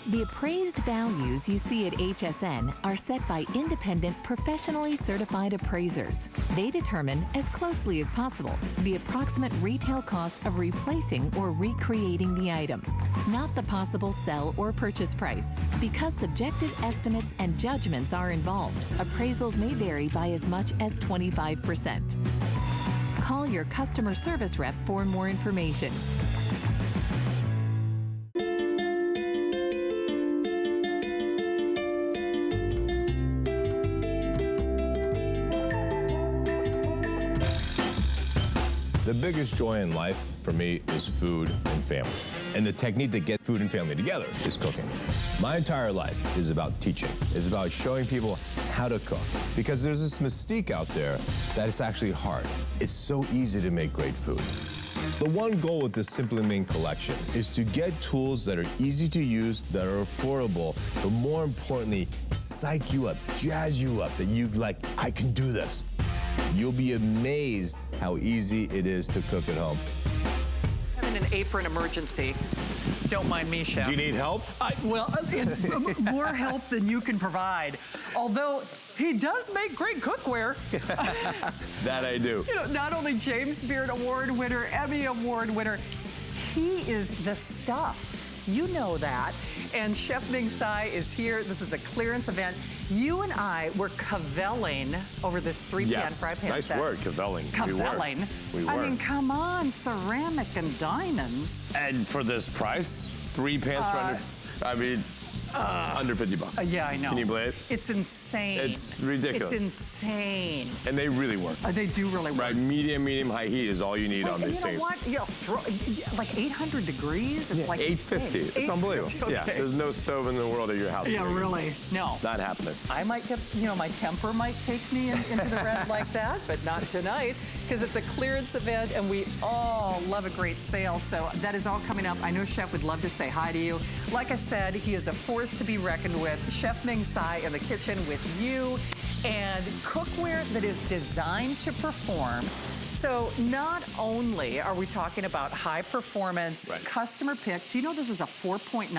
The appraised values you see at HSN are set by independent, professionally certified appraisers. They determine, as closely as possible, the approximate retail cost of replacing or recreating the item, not the possible sell or purchase price. Because subjective estimates and judgments are involved, appraisals may vary by as much as 25%. Call your customer service rep for more information. The biggest joy in life for me is food and family. And the technique that gets food and family together is cooking. My entire life is about teaching. It's about showing people how to cook. Because there's this mystique out there that it's actually hard. It's so easy to make great food. The one goal with this Simply Ming collection is to get tools that are easy to use, that are affordable, but more importantly, psych you up, jazz you up, that you like, I can do this. You'll be amazed how easy it is to cook at home. Having an apron emergency. Don't mind me, Chef. Do you need help? More help than you can provide. Although he does make great cookware. That I do. You know, not only James Beard Award winner, Emmy Award winner, he is the stuff. You know that. And Chef Ming Tsai is here. This is a clearance event. You and I were cavelling over this three-pan fry pan nice set. word, cavelling. Cavelling. We were. I mean, come on, ceramic and diamonds. And for this price, 3 pans for under 50 bucks. Yeah, I know. Can you believe it? It's insane. It's ridiculous. It's insane. And they really work. They do really work. Right, medium, high heat is all you need on these things. You know what? You know, like 800 degrees. It's like 850. Insane. It's unbelievable. Okay. Yeah, there's no stove in the world at your house. Yeah, really. No. Not happening. I might get, you know, my temper might take me into the red like that, but not tonight, because it's a clearance event and we all love a great sale. So that is all coming up. I know Chef would love to say hi to you. Like I said, he is a force to be reckoned with. Chef Ming Tsai in the kitchen with you, and cookware that is designed to perform. So not only are we talking about high performance, customer pick, do you know this is a 4.9?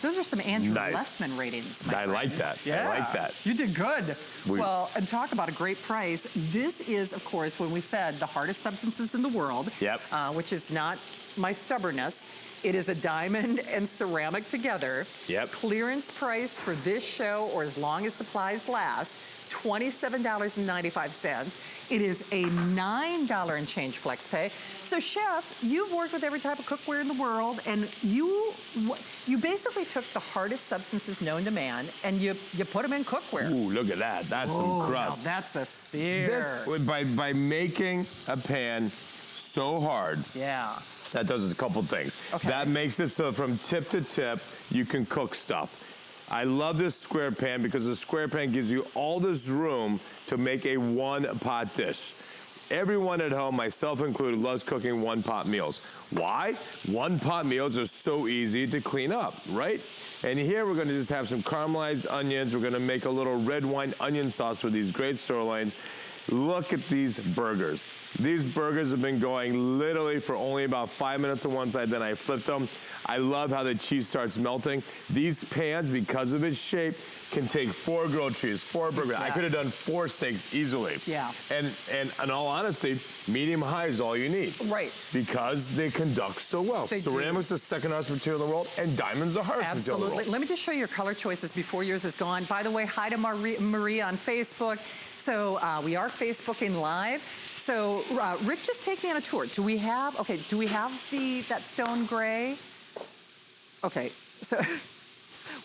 Those are some Andrew Lessman ratings. I like that. Yeah. I like that. You did good. Well, and talk about a great price. This is, of course, when we said the hardest substances in the world, which is not my stubbornness. It is a diamond and ceramic together. Clearance price for this show, or as long as supplies last, $27.95. It is a $9 and change flex pay. So Chef, you've worked with every type of cookware in the world, and you basically took the hardest substances known to man and you put them in cookware. Ooh, look at that. That's some crust. Now that's a sear. By making a pan so hard. That does a couple things. That makes it so from tip to tip, you can cook stuff. I love this square pan because the square pan gives you all this room to make a one-pot dish. Everyone at home, myself included, loves cooking one-pot meals. Why? One-pot meals are so easy to clean up, right? And here we're gonna just have some caramelized onions. We're gonna make a little red wine onion sauce for these great sirloins. Look at these burgers. These burgers have been going literally for only about 5 minutes on one side, then I flipped them. I love how the cheese starts melting. These pans, because of its shape, can take 4 grilled cheese, 4 burgers. I could have done 4 steaks easily. And in all honesty, medium high is all you need. Because they conduct so well. Ceramic's the second hardest material in the world, and diamond's the hardest material in the world. Let me just show you your color choices before yours is gone. By the way, hi to Marie on Facebook. So we are Facebooking live. So Rick, just take me on a tour. Do we have that stone gray? Okay, so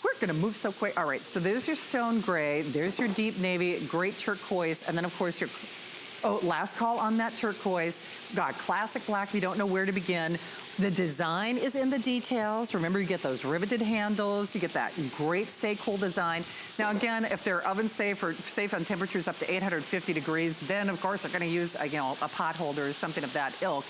we're gonna move so quick. All right, so there's your stone gray, there's your deep navy, great turquoise, and then of course your, last call on that turquoise. God, classic black, we don't know where to begin. The design is in the details. Remember, you get those riveted handles, you get that great stay cool design. Now again, if they're oven safe or safe on temperatures up to 850 degrees, then of course they're gonna use a pot holder or something of that ilk.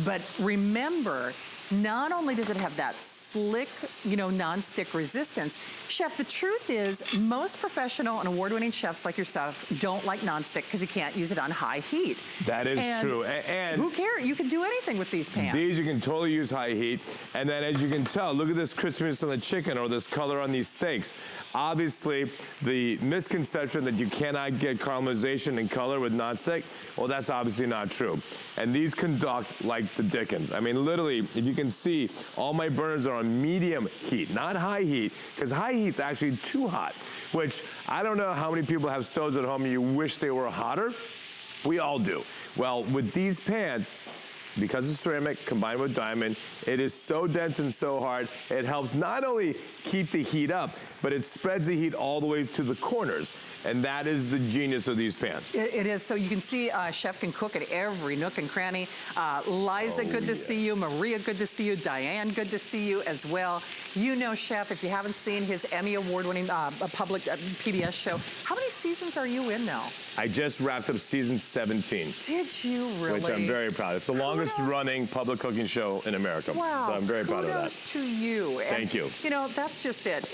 But remember, not only does it have that slick, you know, non-stick resistance, Chef, the truth is most professional and award-winning chefs like yourself don't like non-stick because you can't use it on high heat. That is true. And who cares? You can do anything with these pans. These you can totally use high heat. And then as you can tell, look at this crispiness on the chicken or this color on these steaks. Obviously, the misconception that you cannot get caramelization and color with non-stick, well, that's obviously not true. And these conduct like the dickens. I mean, literally, if you can see, all my burners are on medium heat, not high heat, because high heat's actually too hot, which I don't know how many people have stoves at home and you wish they were hotter. We all do. Well, with these pans, because it's ceramic combined with diamond, it is so dense and so hard, it helps not only keep the heat up, but it spreads the heat all the way to the corners. And that is the genius of these pans. It is. So you can see Chef can cook at every nook and cranny. Liza, good to see you. Maria, good to see you. Diane, good to see you as well. You know, Chef, if you haven't seen his Emmy Award-winning public PBS show, how many seasons are you in now? I just wrapped up season 17. Did you really? Which I'm very proud of. It's the longest running public cooking show in America. Wow. So I'm very proud of that. Kudos to you. Thank you. You know, that's just it.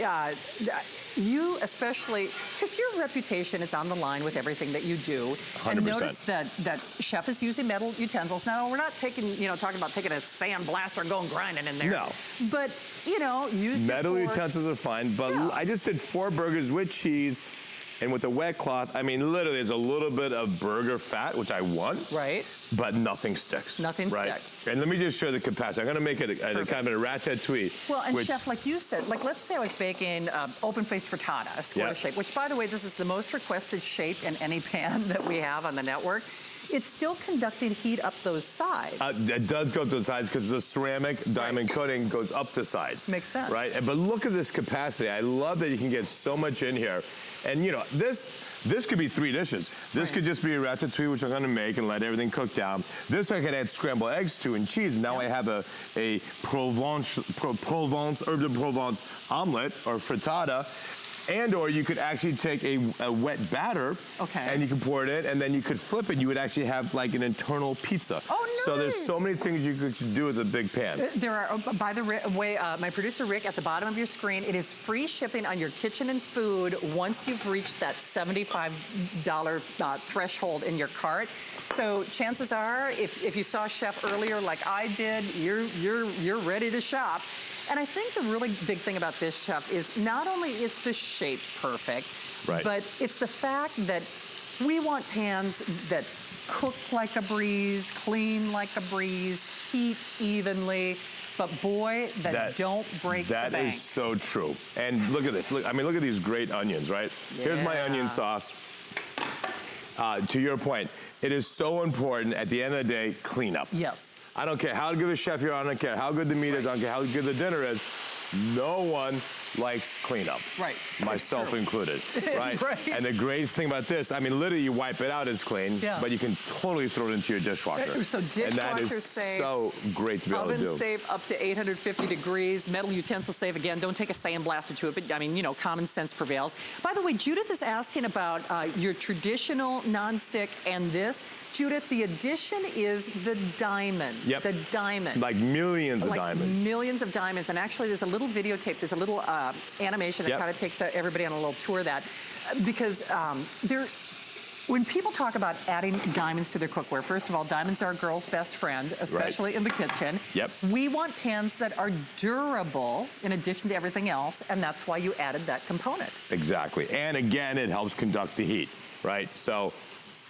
You especially, because your reputation is on the line with everything that you do. 100%. And notice that Chef is using metal utensils. Now, we're not talking about taking a sand blaster and going grinding in there. No. But, you know, use metal your forks. utensils are fine, but Yeah. I just did 4 burgers with cheese and with a wet cloth. I mean, literally, there's a little bit of burger fat, which I want. Right. But nothing sticks. Nothing right? sticks. And let me just show the capacity. I'm going to make it a kind of a ratatouille. Well, and Chef, like you said, like let's say I was baking open-faced frittata, a square shape, which, by the way, this is the most requested shape in any pan that we have on the network. It's still conducting heat up those sides. It does go to the sides because the ceramic diamond coating goes up the sides. Makes sense. Right? But look at this capacity. I love that you can get so much in here. And, you know, this could be 3 dishes. This could just be a ratatouille, which I'm going to make and let everything cook down. This I can add scrambled eggs to and cheese. Now I have a Provence, herb de Provence omelet or frittata. And or you could actually take a wet batter and you can pour it in and then you could flip it. You would actually have like an internal pizza. Oh, nice. So there's so many things you could do with a big pan. There are, by the way, my producer Rick, at the bottom of your screen, it is free shipping on your kitchen and food once you've reached that $75 threshold in your cart. So chances are, if you saw Chef earlier like I did, you're ready to shop. And I think the really big thing about this, Chef, is not only is the shape perfect, but it's the fact that we want pans that cook like a breeze, clean like a breeze, heat evenly, but boy, that don't break the bank. That is so true. And look at this. Look at these great onions, right? Yeah. Here's my onion sauce. To your point, it is so important at the end of the day, clean up. Yes. I don't care how good a chef you are, I don't care how good the meat is, I don't care how good the dinner is. No one likes cleanup. Right. Myself included. Right? And the greatest thing about this, I mean, literally you wipe it out, it's clean, but you can totally throw it into your dishwasher. So dishwasher and that is safe. So great to be able to do. Oven safe up to 850 degrees. Metal utensil safe. Again, don't take a sandblaster to it, but I mean, you know, common sense prevails. By the way, Judith is asking about your traditional nonstick and this. Judith, the addition is the diamond. Yep. The diamond. Like millions of diamonds. Millions of diamonds. And actually, there's a little videotape, there's a little animation that kind of takes everybody on a little tour of that. Because when people talk about adding diamonds to their cookware, first of all, diamonds are a girl's best friend, especially in the kitchen. Yep. We want pans that are durable in addition to everything else, and that's why you added that component. Exactly. And again, it helps conduct the heat, right? So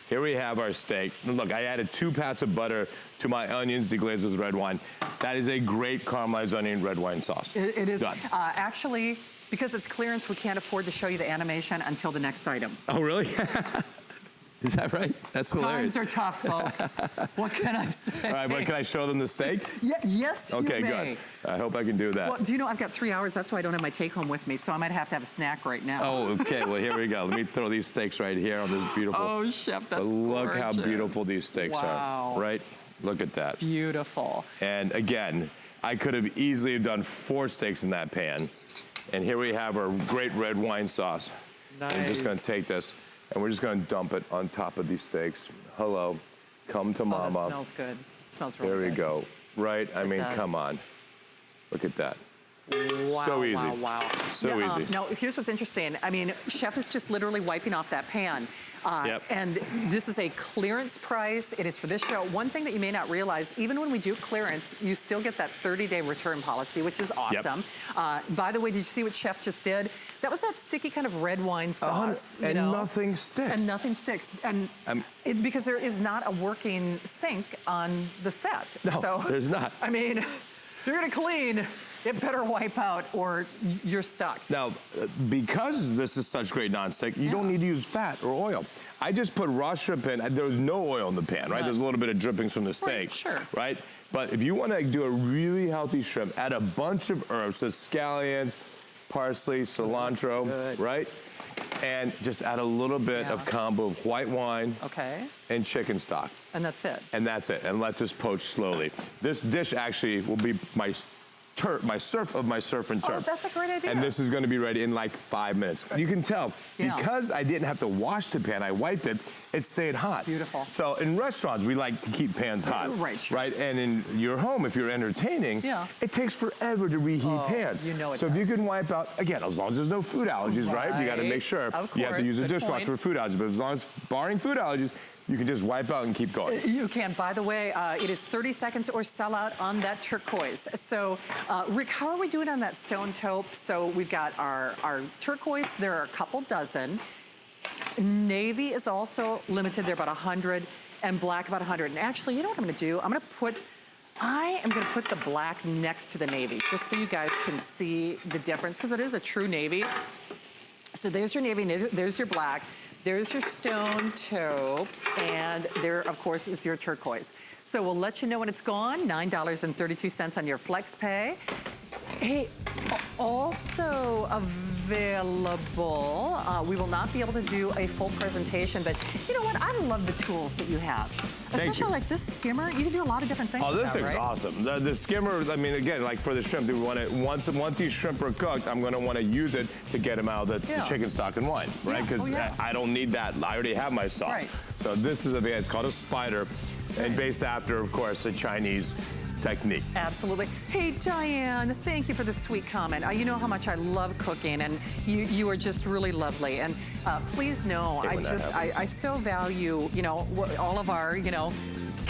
here we have our steak. Look, I added 2 pats of butter to my onions deglazed with red wine. That is a great caramelized onion red wine sauce. It is. Done. Actually, because it's clearance, we can't afford to show you the animation until the next item. Oh, really? Is that right? That's hilarious. Times are tough, folks. What can I say? All right, but can I show them the steak? Yes, you may. Okay, good. I hope I can do that. Well, do you know I've got 3 hours? That's why I don't have my take-home with me, so I might have to have a snack right now. Oh, okay. Well, here we go. Let me throw these steaks right here on this beautiful. Oh, Chef, that's Look gorgeous. how beautiful these steaks are. Right? Look at that. Beautiful. And again, I could have easily done 4 steaks in that pan. And here we have our great red wine sauce. Nice. I'm just going to take this, and we're just going to dump it on top of these steaks. Hello. Come to mama. Oh, that smells good. It smells really good. There we go. Right? I mean, does. come on. Look at that. Wow, so easy. wow, wow. So easy. Now, here's what's interesting. I mean, Chef is just literally wiping off that pan. Yep. And this is a clearance price. It is for this show. One thing that you may not realize, even when we do clearance, you still get that 30-day return policy, which is awesome. Yep. By the way, did you see what Chef just did? That was that sticky kind of red wine sauce. And nothing sticks. And nothing sticks. And because there is not a working sink on the set. No, so, there's not. I mean, if you're gonna clean, it better wipe out or you're stuck. Now, because this is such great nonstick, you don't need to use fat or oil. I just put raw shrimp in. There's no oil in the pan, right? There's a little bit of drippings from the steak, right, sure. right? But if you want to do a really healthy shrimp, add a bunch of herbs, so scallions, parsley, cilantro, right? And just add a little bit of combo of white wine and chicken stock. And that's it. And that's it. And let this poach slowly. This dish actually will be my surf and turf. Oh, that's a great idea. And this is going to be ready in like 5 minutes. You can tell, because I didn't have to wash the pan, I wiped it, it stayed hot. Beautiful. So in restaurants, we like to keep pans hot. Right, sure. Right? And in your home, if you're entertaining, it takes forever to reheat pans. You know it So if you does. can wipe out, again, as long as there's no food allergies, right? You got to make sure. Of You have to course, use a good dishwasher for food allergies, but as long as, barring food allergies, you can just wipe out and keep going. You can. By the way, it is 30 seconds or sell out on that turquoise. So, Rick, how are we doing on that stone taupe? So we've got our turquoise. There are a couple dozen. Navy is also limited. They're about 100, and black about 100. And actually, you know what I'm going to do? I am going to put the black next to the navy, just so you guys can see the difference, because it is a true navy. So there's your navy, there's your black. There's your stone taupe, and there, of course, is your turquoise. So we'll let you know when it's gone, $9.32 on your flex pay. Hey, also available, we will not be able to do a full presentation, but you know what? I love the tools that you have. Especially like this skimmer, you can do a lot of different things. Oh, this with thing's that, right? awesome. The skimmer, I mean, again, like for the shrimp, we want to, once these shrimp are cooked, I'm going to want to use it to get them out of the chicken stock and wine, right? Because I don't need that. I already have my sauce. Right. So this is it's called a spider, and based after, of course, a Chinese technique. Absolutely. Hey, Diane, thank you for the sweet comment. You know how much I love cooking, and you are just really lovely. And please know, I so value, you know, all of our,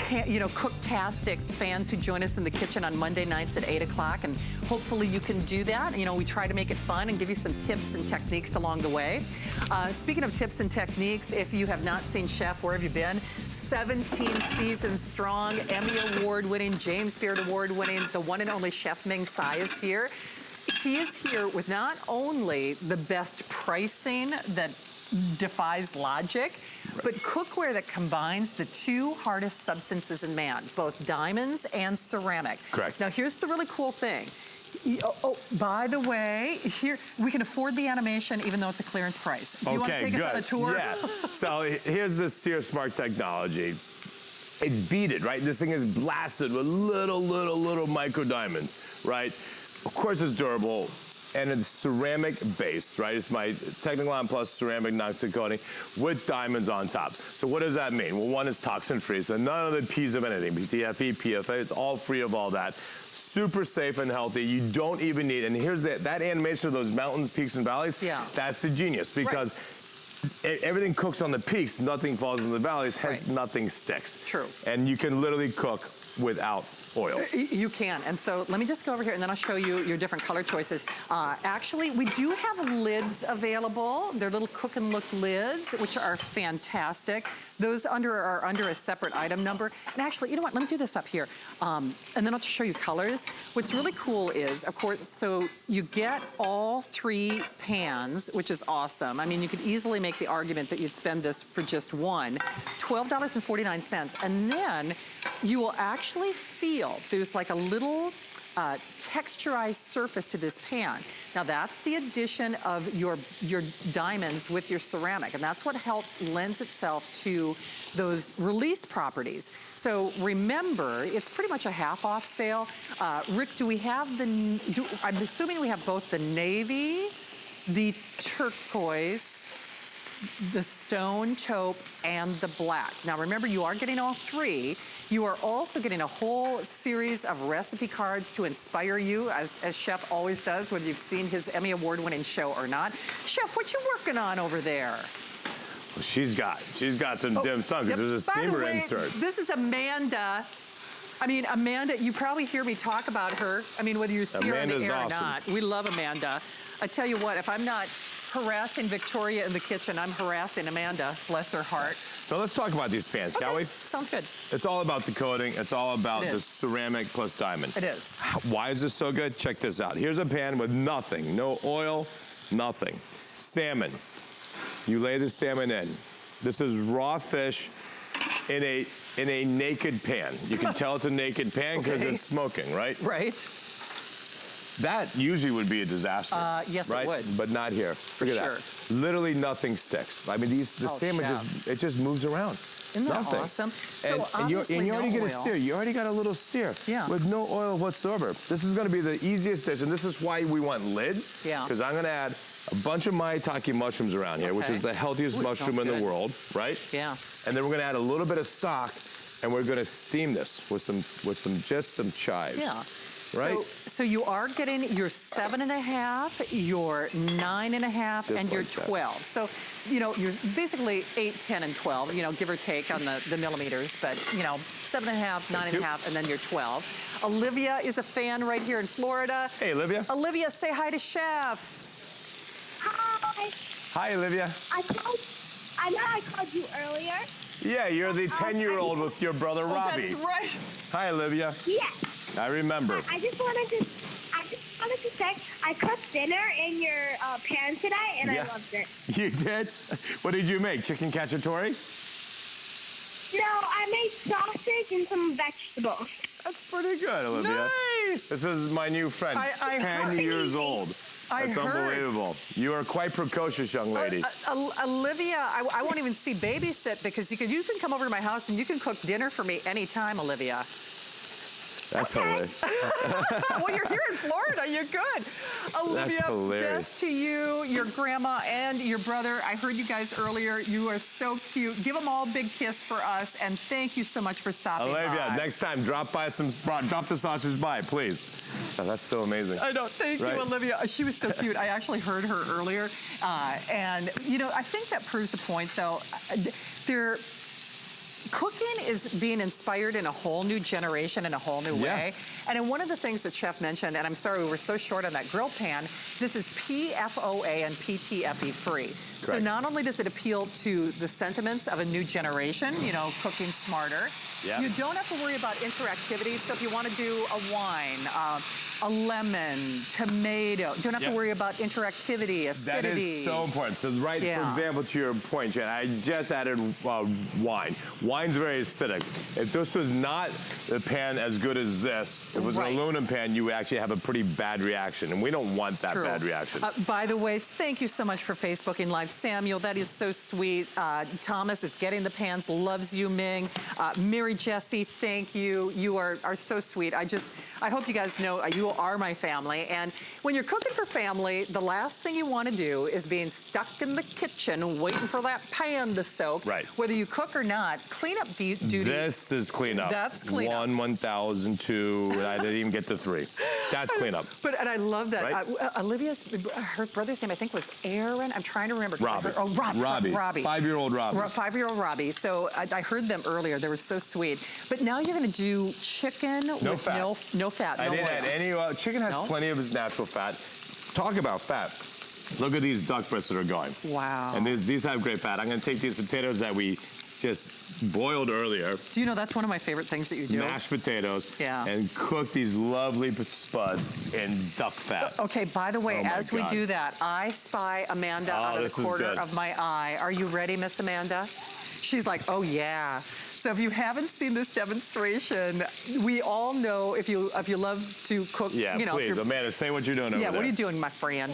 cooktastic fans who join us in the kitchen on Monday nights at 8 o'clock, and hopefully you can do that. You know, we try to make it fun and give you some tips and techniques along the way. Speaking of tips and techniques, if you have not seen Chef, where have you been? 17 seasons strong, Emmy Award-winning, James Beard Award-winning, the one and only Chef Ming Tsai is here. He is here with not only the best pricing that defies logic, but cookware that combines the two hardest substances in man, both diamonds and ceramic. Correct. Now, here's the really cool thing. By the way, here we can afford the animation even though it's a clearance price. Do you want to take us on a tour? Yeah. So here's the Sear Smart technology. It's beaded, right? This thing is blasted with little micro diamonds, right? Of course it's durable. And it's ceramic based, right? It's my Technicolor Plus ceramic nonstick coating with diamonds on top. So what does that mean? Well, one is toxin free, so none of the P's of anything, PTFE, PFA, it's all free of all that. Super safe and healthy. You don't even need, and here's that animation of those mountains, peaks, and valleys. Yeah. That's the genius, because everything cooks on the peaks, nothing falls in the valleys, hence nothing sticks. True. And you can literally cook without oil. You can. And so let me just go over here and then I'll show you your different color choices. Actually, we do have lids available. They're little cook and look lids, which are fantastic. Those are under a separate item number. And actually, you know what? Let me do this up here. And then I'll just show you colors. What's really cool is, of course, so you get all 3 pans, which is awesome. I mean, you could easily make the argument that you'd spend this for just one. $12.49. And then you will actually feel there's like a little texturized surface to this pan. Now that's the addition of your diamonds with your ceramic, and that's what helps lends itself to those release properties. So remember, it's pretty much a half-off sale. Rick, do we have I'm assuming we have both the navy, the turquoise, the stone, taupe, and the black. Now remember, you are getting all three. You are also getting a whole series of recipe cards to inspire you, as Chef always does, whether you've seen his Emmy Award-winning show or not. Chef, what you working on over there? Well, she's got some dim sum, because there's a steamer insert. This is Amanda. I mean, Amanda, you probably hear me talk about her. I mean, whether you see her on the air or not. We love Amanda. I tell you what, if I'm not harassing Victoria in the kitchen, I'm harassing Amanda, bless her heart. So let's talk about these pans, shall we? Sounds good. It's all about the coating. It's all about the ceramic plus diamond. It is. Why is this so good? Check this out. Here's a pan with nothing, no oil, nothing. Salmon. You lay the salmon in. This is raw fish in a naked pan. You can tell it's a naked pan because it's smoking, right? Right. That usually would be a disaster. Yes, right? it would. But not here. Look at that. Literally nothing sticks. I mean, the salmon just moves around. Isn't that awesome? So and you already get a sear. You already got a little sear with no oil whatsoever. This is going to be the easiest dish, and this is why we want lids. Yeah. Because I'm going to add a bunch of maitake mushrooms around here, which is the healthiest mushroom in the world, right? Yeah. And then we're going to add a little bit of stock, and we're going to steam this with some chives. Yeah. Right? So you are getting your 7.5, your 9.5, and your 12. So, you know, you're basically 8, 10, and 12, you know, give or take on the millimeters, but, you know, 7.5, 9.5, and then your 12. Olivia is a fan right here in Florida. Hey, Olivia. Olivia, say hi to Chef. Hi. Hi, Olivia. I know I called you earlier. Yeah, you're the 10-year-old with your brother Robbie. That's right. Hi, Olivia. Yes. I remember. I just wanted to say I cooked dinner in your pan today, and I loved it. You did? What did you make? Chicken cacciatore? No, I made sausage and some vegetables. That's pretty good, Olivia. Nice. This is my new friend, 10 years old. That's unbelievable. You are quite precocious, young lady. Olivia, I won't even see babysit because you can come over to my house and you can cook dinner for me anytime, Olivia. That's hilarious. Well, you're here in Florida. You're good. Olivia, best to you, your grandma, and your brother. I heard you guys earlier. You are so cute. Give them all a big kiss for us, and thank you so much for stopping by. Olivia, next time, drop the sausage by, please. Oh, that's so amazing. I know. Thank you, Olivia. She was so cute. I actually heard her earlier. And, you know, I think that proves a point, though. Cooking is being inspired in a whole new generation, in a whole new way. And in one of the things that Chef mentioned, and I'm sorry we were so short on that grill pan, this is PFOA and PTFE free. So not only does it appeal to the sentiments of a new generation, you know, cooking smarter, you don't have to worry about interactivity. So if you want to do a wine, a lemon, tomato, don't have to worry about interactivity, acidity. That is so important. So for example, to your point, Jen, I just added wine. Wine's very acidic. If this was not a pan as good as this, if it was an aluminum pan, you would actually have a pretty bad reaction, and we don't want that bad reaction. By the way, thank you so much for Facebooking Live. Samuel, that is so sweet. Thomas is getting the pans, loves you, Ming. Mary Jessie, thank you. You are so sweet. I hope you guys know you are my family. And when you're cooking for family, the last thing you want to do is being stuck in the kitchen waiting for that pan to soak. Whether you cook or not, cleanup duty. This is cleanup. That's cleanup. 1, 1,000, 2. I didn't even get to 3. That's cleanup. And I love that. Her brother's name, I think, was Aaron. I'm trying to remember. Robbie. Robbie. 5-year-old Robbie. 5-year-old Robbie. So I heard them earlier. They were so sweet. But now you're going to do chicken with fat. no fat. I didn't add any. Chicken has plenty of its natural fat. Talk about fat. Look at these duck breasts that are going. Wow. And these have great fat. I'm going to take these potatoes that we just boiled earlier. Do you know that's one of my favorite things that you do? Mashed potatoes. And cook these lovely spuds in duck fat. Okay, by the way, as we do that, I spy Amanda out of the corner of my eye. Are you ready, Miss Amanda? She's like, oh yeah. So if you haven't seen this demonstration, we all know if you love to cook, you know. Please, Amanda, say what you're doing over there. Yeah, what are you doing, my friend?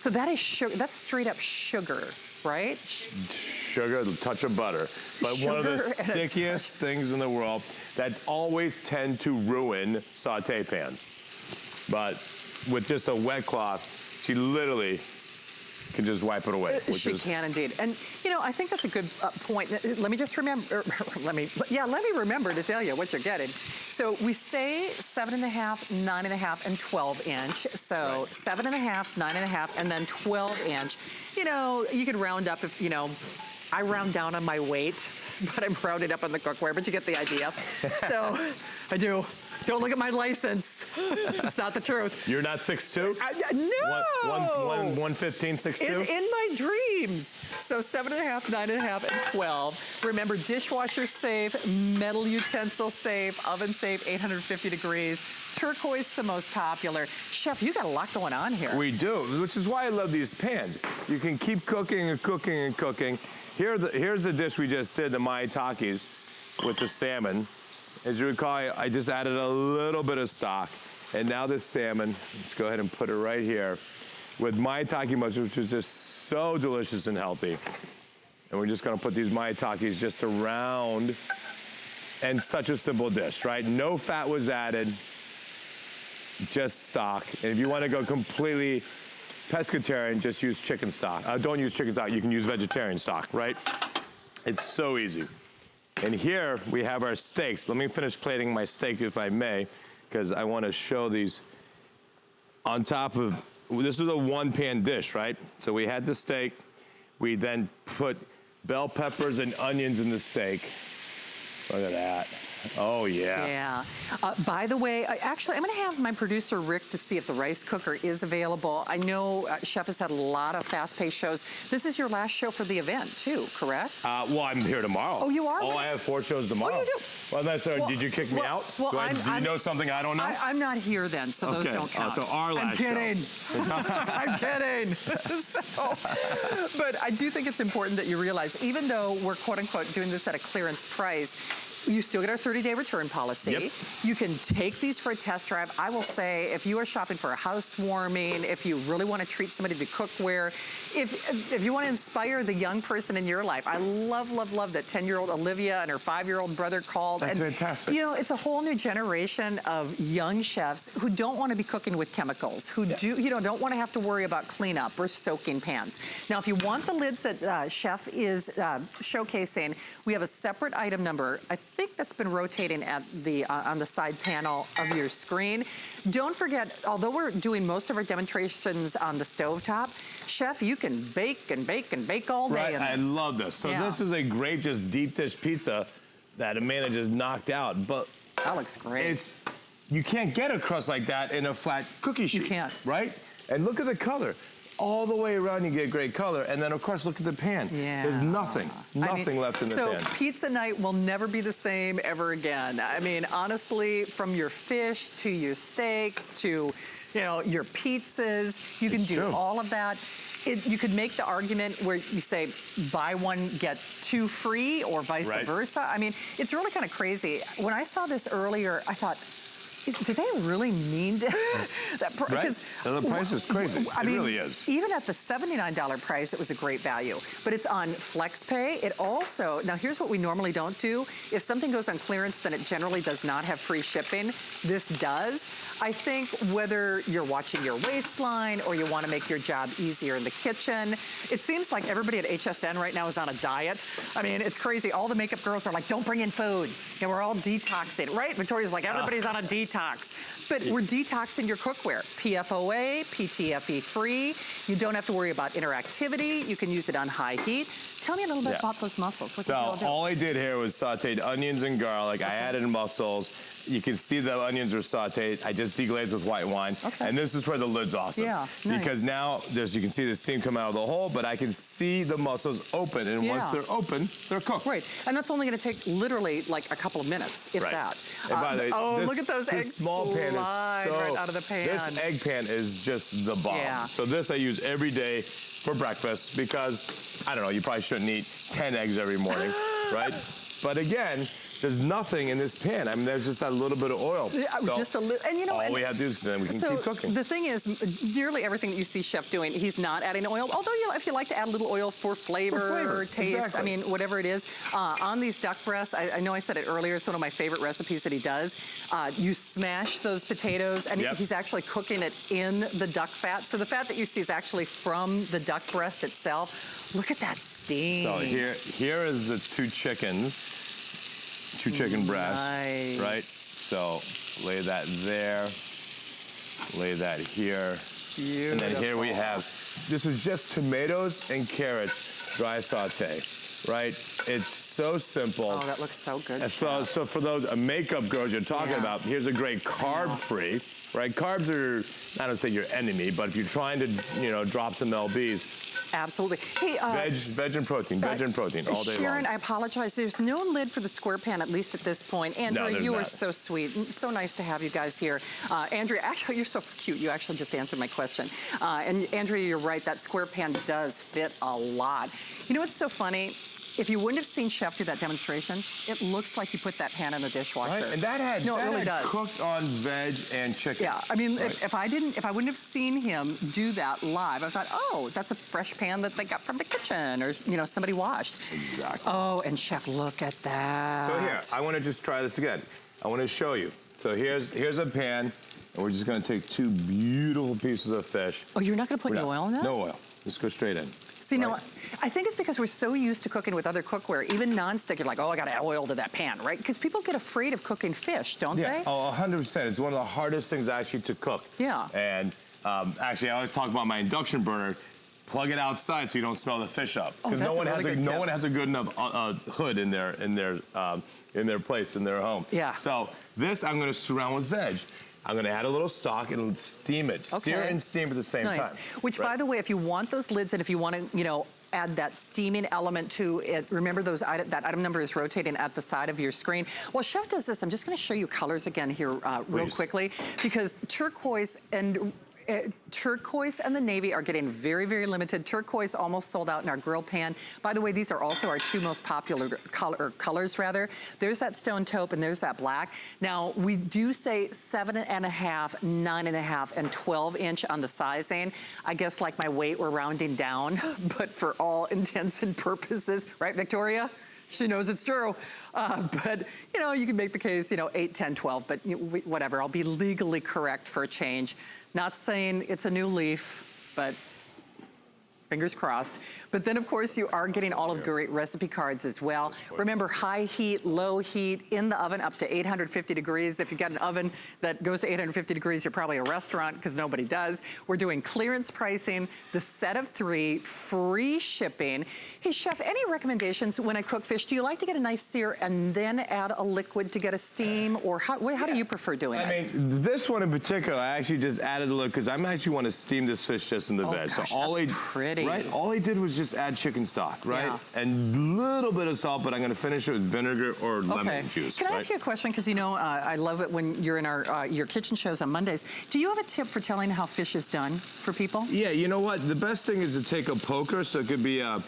So that is sugar. That's straight up sugar, right? Sugar, a touch of butter. But one of the stickiest things in the world that always tend to ruin saute pans. But with just a wet cloth, she literally can just wipe it away. She can indeed. And, you know, I think that's a good point. Let me just remember, let me remember to tell you what you're getting. So we say 7.5, 9.5, and 12 inch. So 7.5, 9.5, and then 12 inch. You know, you could round up if, you know, I round down on my weight, but I'm rounded up on the cookware, but you get the idea. So I do. Don't look at my license. It's not the truth. You're not 6'2"? No. 115, 6'2"? In my dreams. So 7.5, 9.5, and 12. Remember, dishwasher safe, metal utensil safe, oven safe, 850 degrees. Turquoise, the most popular. Chef, you got a lot going on here. We do, which is why I love these pans. You can keep cooking and cooking and cooking. Here's the dish we just did, the maitakes with the salmon. As you recall, I just added a little bit of stock. And now this salmon, let's go ahead and put it right here, with maitake mushrooms, which is just so delicious and healthy. And we're just gonna put these maitakes just around, and such a simple dish, right? No fat was added, just stock. And if you wanna go completely pescatarian, just use chicken stock. Don't use chicken stock, you can use vegetarian stock, right? It's so easy. And here we have our steaks. Let me finish plating my steak, if I may, because I want to show these on top of, this is a one-pan dish, right? So we had the steak. We then put bell peppers and onions in the steak. Look at that. Oh, yeah. Yeah. By the way, actually, I'm going to have my producer, Rick, to see if the rice cooker is available. I know Chef has had a lot of fast-paced shows. This is your last show for the event, too, correct? Well, I'm here tomorrow. Oh, you are? Oh, I have 4 shows tomorrow. Oh, you do? Well, that's, did you kick me out? Well, do you know something I don't know? I'm not here then, so those don't count. So our last I'm kidding. I'm kidding. But I do think it's important that you realize, even though we're, quote-unquote, doing this at a clearance price, you still get our 30-day return policy. Yep. You can take these for a test drive. I will say, if you are shopping for a housewarming, if you really want to treat somebody to cookware, if you want to inspire the young person in your life, I love, love, love that 10-year-old Olivia and her 5-year-old brother called. That's fantastic. You know, it's a whole new generation of young chefs who don't want to be cooking with chemicals, who don't want to have to worry about cleanup or soaking pans. Now, if you want the lids that Chef is showcasing, we have a separate item number. I think that's been rotating at the on the side panel of your screen. Don't forget, although we're doing most of our demonstrations on the stovetop, Chef, you can bake and bake and bake all day. Right, in this. I love this. So this is a great just deep dish pizza that Amanda just knocked out. But that looks great. You can't get a crust like that in a flat cookie sheet. You can't. Right? And look at the color. All the way around you get great color, and then of course look at the pan. Yeah. There's nothing left in the pan. So pizza night will never be the same ever again. I mean, honestly, from your fish to your steaks to, you know, your pizzas, you can do all of that. You could make the argument where you say buy one, get 2 free, or vice versa. I mean, it's really kind of crazy. When I saw this earlier, I thought, did they really mean that? Right? The price is crazy. It really is. Even at the $79 price, it was a great value. But it's on FlexPay. It also, now here's what we normally don't do. If something goes on clearance, then it generally does not have free shipping. This does. I think whether you're watching your waistline or you want to make your job easier in the kitchen, it seems like everybody at HSN right now is on a diet. I mean, it's crazy. All the makeup girls are like, don't bring in food. And we're all detoxing, right? Victoria's like, everybody's on a detox. But we're detoxing your cookware. PFOA, PTFE free. You don't have to worry about interactivity. You can use it on high heat. Tell me a little bit about those mussels. What all I did here was sauteed onions and garlic. I added mussels. You can see the onions are sauteed. I just deglazed with white wine. And this is where the lid's awesome. Yeah, because now you can see the steam come out of the hole, but I can see the mussels open. And once they're open, they're cooked. Right. And that's only going to take literally like a couple of minutes, if that. And by the way, look at those eggs small pan slide is so, right out of the pan. This egg pan is just the bomb. Yeah. So this I use every day for breakfast because, I don't know, you probably shouldn't eat 10 eggs every morning, right? But again, there's nothing in this pan. I mean, there's just a little bit of oil. Yeah, so just a little, and you know, all we have to do is then we can keep cooking. The thing is, nearly everything that you see Chef doing, he's not adding oil. Although, if you like to add a little oil for flavor, taste, exactly. I mean, whatever it is. On these duck breasts, I know I said it earlier, it's one of my favorite recipes that he does. You smash those potatoes, and he's actually cooking it in the duck fat. So the fat that you see is actually from the duck breast itself. Look at that steam. So here is the two chicken breasts, nice. right? So lay that there, lay that here. Beautiful. And then here we have, this is just tomatoes and carrots, dry saute, right? It's so simple. Oh, that looks so good. So for those makeup girls you're talking about, here's a great carb-free, right? Carbs are, I don't say your enemy, but if you're trying to, drop some lbs, absolutely. Hey, veg and protein all day long. Sharon, I apologize. There's no lid for the square pan, at least at this point. Andrea, you are so sweet. So nice to have you guys here. Andrea, actually, you're so cute. You actually just answered my question. And Andrea, you're right. That square pan does fit a lot. You know what's so funny? If you wouldn't have seen Chef do that demonstration, it looks like you put that pan in the dishwasher. Right, and that had, it really does. Cooked on veg and chicken. Yeah, I mean, if I wouldn't have seen him do that live, I thought, oh, that's a fresh pan that they got from the kitchen, or somebody washed. Exactly. Oh, and Chef, look at that. So here, I want to just try this again. I want to show you. So here's a pan, and we're just going to take two beautiful pieces of fish. Oh, you're not going to put any oil in that? No oil. Just go straight in. See, no, I think it's because we're so used to cooking with other cookware, even non-stick, you're like, oh, I got to add oil to that pan, right? Because people get afraid of cooking fish, don't they? Oh, 100%. It's one of the hardest things actually to cook. Yeah. And actually, I always talk about my induction burner. Plug it outside so you don't smell the fish up. Because no one has a good enough hood in their place, in their home. Yeah. So this I'm going to surround with veg. I'm going to add a little stock and steam it. Okay. Sear and steam at the same time. Which, by the way, if you want those lids and if you want to, add that steaming element to it, remember that item number is rotating at the side of your screen. While Chef does this, I'm just going to show you colors again here real quickly, because turquoise and the navy are getting very, very limited. Turquoise almost sold out in our grill pan. By the way, these are also our two most popular colors, rather. There's that stone taupe and there's that black. Now, we do say 7.5, 9.5, and 12-inch on the sizing. I guess like my weight, we're rounding down, but for all intents and purposes, right, Victoria? She knows it's true. But, you can make the case, 8, 10, 12, but whatever. I'll be legally correct for a change. Not saying it's a new leaf, but fingers crossed. But then, of course, you are getting all of the great recipe cards as well. Remember, high heat, low heat, in the oven up to 850 degrees. If you've got an oven that goes to 850 degrees, you're probably a restaurant, because nobody does. We're doing clearance pricing, the set of 3, free shipping. Hey, Chef, any recommendations when I cook fish? Do you like to get a nice sear and then add a liquid to get a steam? Or how do you prefer doing it? I mean, this one in particular, I actually just added a little, because I actually want to steam this fish just in the veg. Gosh, so all that's pretty. Right? All he did was just add chicken stock, right? Yeah. And a little bit of salt, but I'm going to finish it with vinegar or lemon juice. Can I ask you a question? Because, I love it when you're in your kitchen shows on Mondays. Do you have a tip for telling how fish is done for people? Yeah, you know what? The best thing is to take a poker, so it could be a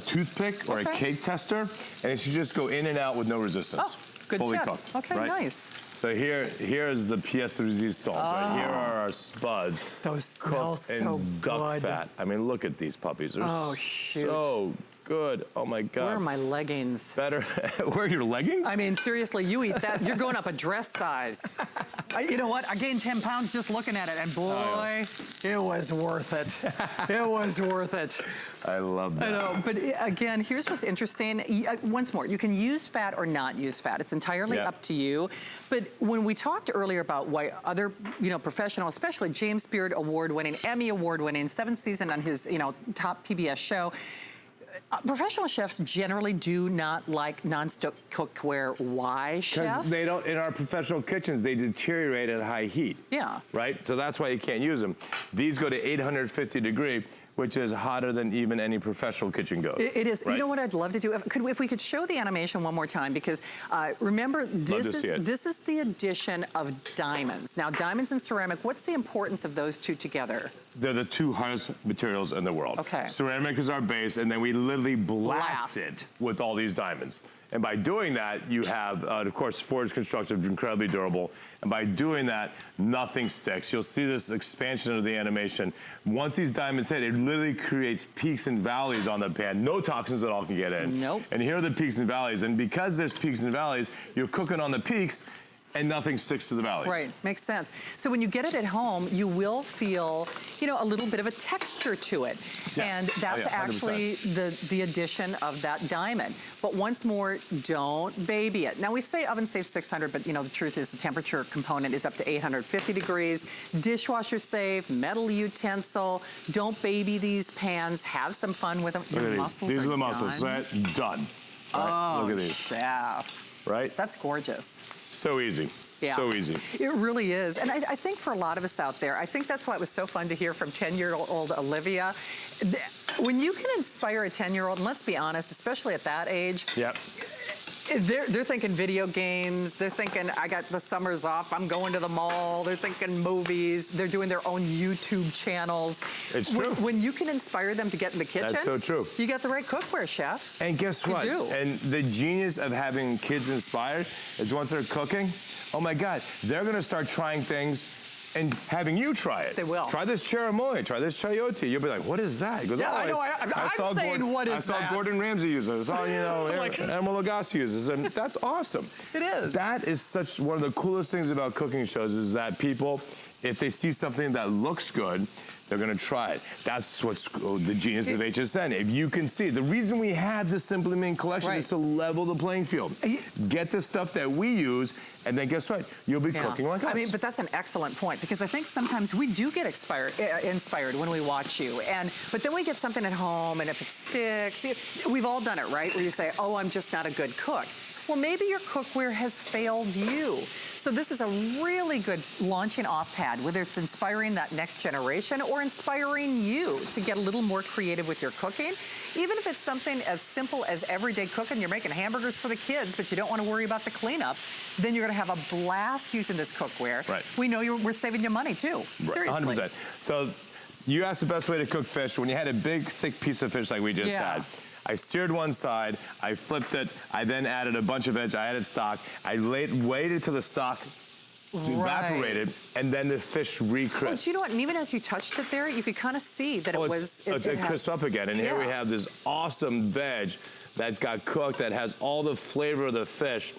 toothpick or a cake tester, and it should just go in and out with no resistance. Oh, good fully tip. cooked, Okay, right? Nice. So here's the pièce de résistance. Right? Here are our spuds. Those smell so good. Duck fat. I mean, look at these puppies. They're so good. Oh my God. Where are my leggings? Better. Where are your leggings? I mean, seriously, you eat that, you're going up a dress size. You know what? I gained 10 pounds just looking at it, and boy, it was worth it. It was worth it. I love that. I know, but again, here's what's interesting. Once more, you can use fat or not use fat. It's entirely up to you. But when we talked earlier about why other, professionals, especially James Beard award-winning, Emmy award-winning, 7th season on his, top PBS show, professional chefs generally do not like non-stick cookware. Why, Chef? Because they don't, in our professional kitchens, they deteriorate at high heat. Yeah. Right? So that's why you can't use them. These go to 850 degree, which is hotter than even any professional kitchen goes. It is. Right? You know what I'd love to do? If we could show the animation one more time, because remember, this is the addition of diamonds. Now, diamonds and ceramic, what's the importance of those two together? They're the two hardest materials in the world. Okay. Ceramic is our base, and then we literally blast it with all these diamonds. And by doing that, you have, of course, forged construction, incredibly durable. And by doing that, nothing sticks. You'll see this expansion of the animation. Once these diamonds hit, it literally creates peaks and valleys on the pan. No toxins at all can get in. Nope. And here are the peaks and valleys. And because there's peaks and valleys, you're cooking on the peaks, and nothing sticks to the valleys. Right, makes sense. So when you get it at home, you will feel, you know, a little bit of a texture to it. Yeah. And that's actually the addition of that diamond. But once more, don't baby it. Now we say oven safe 600, but you know, the truth is the temperature component is up to 850 degrees. Dishwasher safe, metal utensil. Don't baby these pans. Have some fun with them. Look at these. These are the muscles. Done. Oh, right? Look at these. chef. Right? That's gorgeous. So easy. Yeah. So easy. It really is. And I think for a lot of us out there, I think that's why it was so fun to hear from 10-year-old Olivia. When you can inspire a 10-year-old, and let's be honest, especially at that age, Yep. they're thinking video games. They're thinking, I got the summers off. I'm going to the mall. They're thinking movies. They're doing their own YouTube channels. It's true. When you can inspire them to get in the kitchen, That's so true. You got the right cookware, chef. And guess what? You do. And the genius of having kids inspired is once they're cooking, oh my God, they're going to start trying things and having you try it. They will. Try this cherimoya, try this chayote. You'll be like, what is that? He goes, Yeah, oh, I know. I'm saying, what is that? I saw Gordon Ramsay use it. I saw, you know, Emeril Lagasse uses it. And that's awesome. It is. That is such one of the coolest things about cooking shows is that people, if they see something that looks good, they're going to try it. That's what's the genius of HSN. If you can see, the reason we have the Simply Ming collection is to level the playing field. Get the stuff that we use, and then guess what? You'll be cooking like us. I mean, but that's an excellent point, because I think sometimes we do get inspired when we watch you. But then we get something at home, and if it sticks, we've all done it, right? Where you say, oh, I'm just not a good cook. Well, maybe your cookware has failed you. So this is a really good launching off pad, whether it's inspiring that next generation or inspiring you to get a little more creative with your cooking. Even if it's something as simple as everyday cooking, you're making hamburgers for the kids, but you don't want to worry about the cleanup, then you're going to have a blast using this cookware. Right. We know we're saving you money too. Seriously. 100%. So you asked the best way to cook fish. When you had a big, thick piece of fish like we just had, I seared one side, I flipped it, I then added a bunch of veg, I added stock, I waited till the stock evaporated, and then the fish re-crisped. Oh, do you know what? And even as you touched it there, you could kind of see that it crisped up again. And here we have this awesome veg that got cooked that has all the flavor of the fish.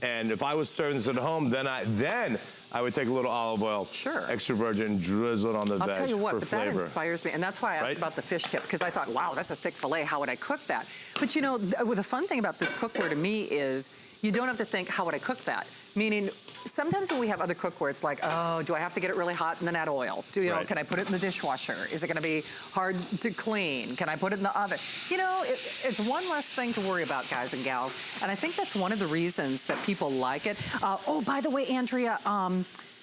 And if I was serving this at home, then I would take a little olive oil, extra virgin, drizzle it on the veg. I'll tell you what, but flavor. that inspires me. And that's why I asked about the fish tip, because I thought, wow, that's a thick fillet. How would I cook that? But you know, the fun thing about this cookware to me is you don't have to think, how would I cook that? Meaning, sometimes when we have other cookware, it's like, oh, do I have to get it really hot and then add oil? Do you know, can I put it in the dishwasher? Is it gonna be hard to clean? Can I put it in the oven? You know, it's one less thing to worry about, guys and gals. And I think that's one of the reasons that people like it. Oh, by the way, Andrea,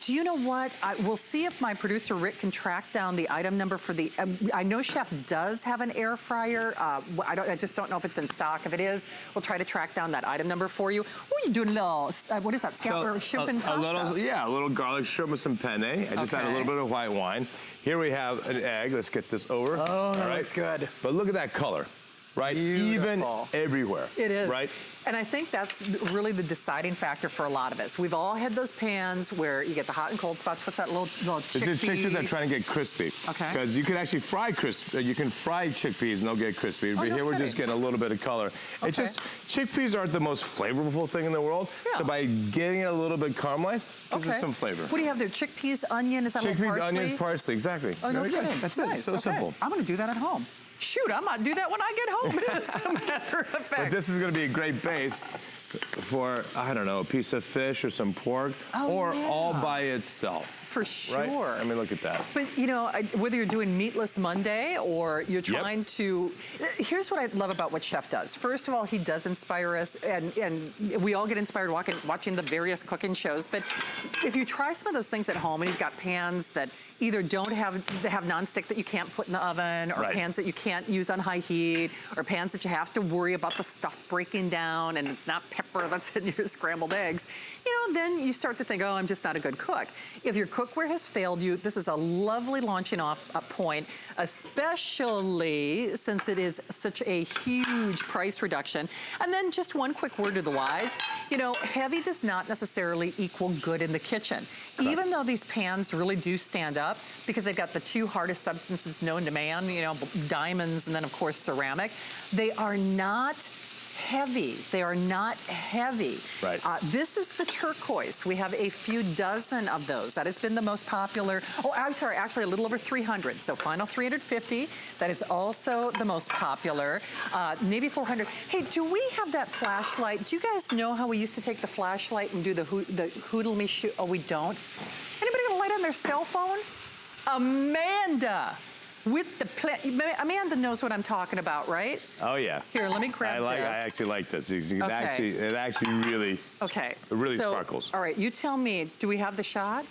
do you know what? We'll see if my producer Rick can track down the item number for the. I know Chef does have an air fryer. I just don't know if it's in stock. If it is, we'll try to track down that item number for you. Oh, you doing a little. What is that? Scallop or shrimp and pasta? A little garlic shrimp with some penne. I just add a little bit of white wine. Here we have an egg. Let's get this over. Oh, that looks good. But look at that color. Right? Beautiful. Even everywhere. It is. Right? And I think that's really the deciding factor for a lot of us. We've all had those pans where you get the hot and cold spots. What's that little chickpea? It's the chickpeas that are trying to get crispy. Okay. Because you can actually fry you can fry chickpeas and they'll get crispy. But here we're just getting a little bit of color. It's just, chickpeas aren't the most flavorful thing in the world. Yeah. So by getting it a little bit caramelized, gives it some flavor. What do you have there? Chickpeas, onion, is that a little parsley? Chickpeas, onions, parsley, exactly. Oh, no kidding. That's it. So simple. I'm going to do that at home. Shoot, I might do that when I get home, as a matter of fact. But this is going to be a great base for, I don't know, a piece of fish or some pork, or all by itself. For sure. Right? I mean, look at that. But, you know, whether you're doing Meatless Monday or you're trying to... Here's what I love about what Chef does. First of all, he does inspire us, and we all get inspired watching the various cooking shows. But if you try some of those things at home and you've got pans that either don't have nonstick that you can't put in the oven, or pans that you can't use on high heat, or pans that you have to worry about the stuff breaking down and it's not pepper that's in your scrambled eggs, you then you start to think, oh, I'm just not a good cook. If your cookware has failed you, this is a lovely launching off point, especially since it is such a huge price reduction. And then just one quick word to the wise, you know, heavy does not necessarily equal good in the kitchen. Even though these pans really do stand up, because they've got the two hardest substances known to man, you know, diamonds and then of course ceramic, they are not heavy. They are not heavy. Right. This is the turquoise. We have a few dozen of those. That has been the most popular. Oh, I'm sorry, actually a little over 300. So final 350. That is also the most popular. Navy 400. Hey, do we have that flashlight? Do you guys know how we used to take the flashlight and do the hoodle me shoot? Oh, we don't? Anybody gonna light on their cell phone? Amanda. With the Amanda knows what I'm talking about, right? Oh yeah. Here, let me grab this. I actually like this. You can Okay. it actually really, it really sparkles. All right, you tell me, do we have the shot?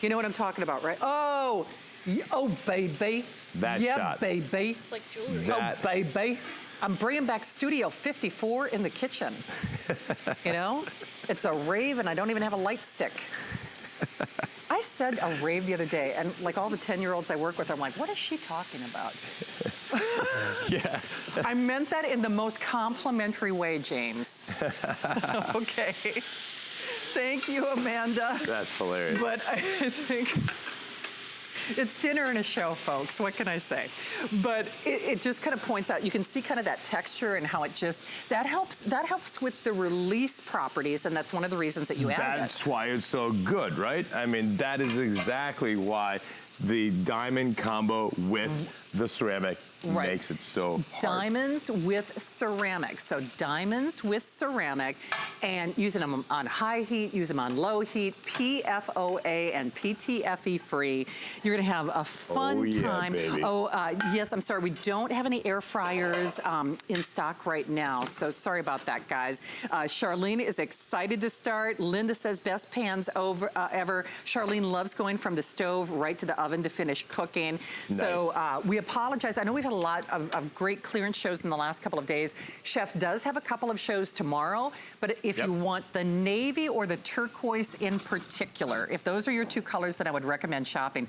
You know what I'm talking about, right? Oh, baby. That shot. Baby. It's like jewelry. Oh, baby. I'm bringing back Studio 54 in the kitchen. You know? It's a rave and I don't even have a light stick. I said a rave the other day, and like all the 10-year-olds I work with, I'm like, what is she talking about? Yeah. I meant that in the most complimentary way, James. Okay. Thank you, Amanda. That's hilarious. But I think it's dinner and a show, folks. What can I say? But it just kind of points out, you can see kind of that texture and how it just, that helps with the release properties, and that's one of the reasons that you added it. That's why it's so good, right? I mean, that is exactly why the diamond combo with the ceramic makes it so hard. Diamonds with ceramic. So diamonds with ceramic, and using them on high heat, use them on low heat, PFOA and PTFE free. You're gonna have a fun time. Baby. Yes, I'm sorry, we don't have any air fryers in stock right now, so sorry about that, guys. Charlene is excited to start. Linda says best pans ever. Charlene loves going from the stove right to the oven to finish cooking. Nice. So we apologize. I know we've had a lot of great clearance shows in the last couple of days. Chef does have a couple of shows tomorrow, but if you want the navy or the turquoise in particular, if those are your two colors that I would recommend shopping.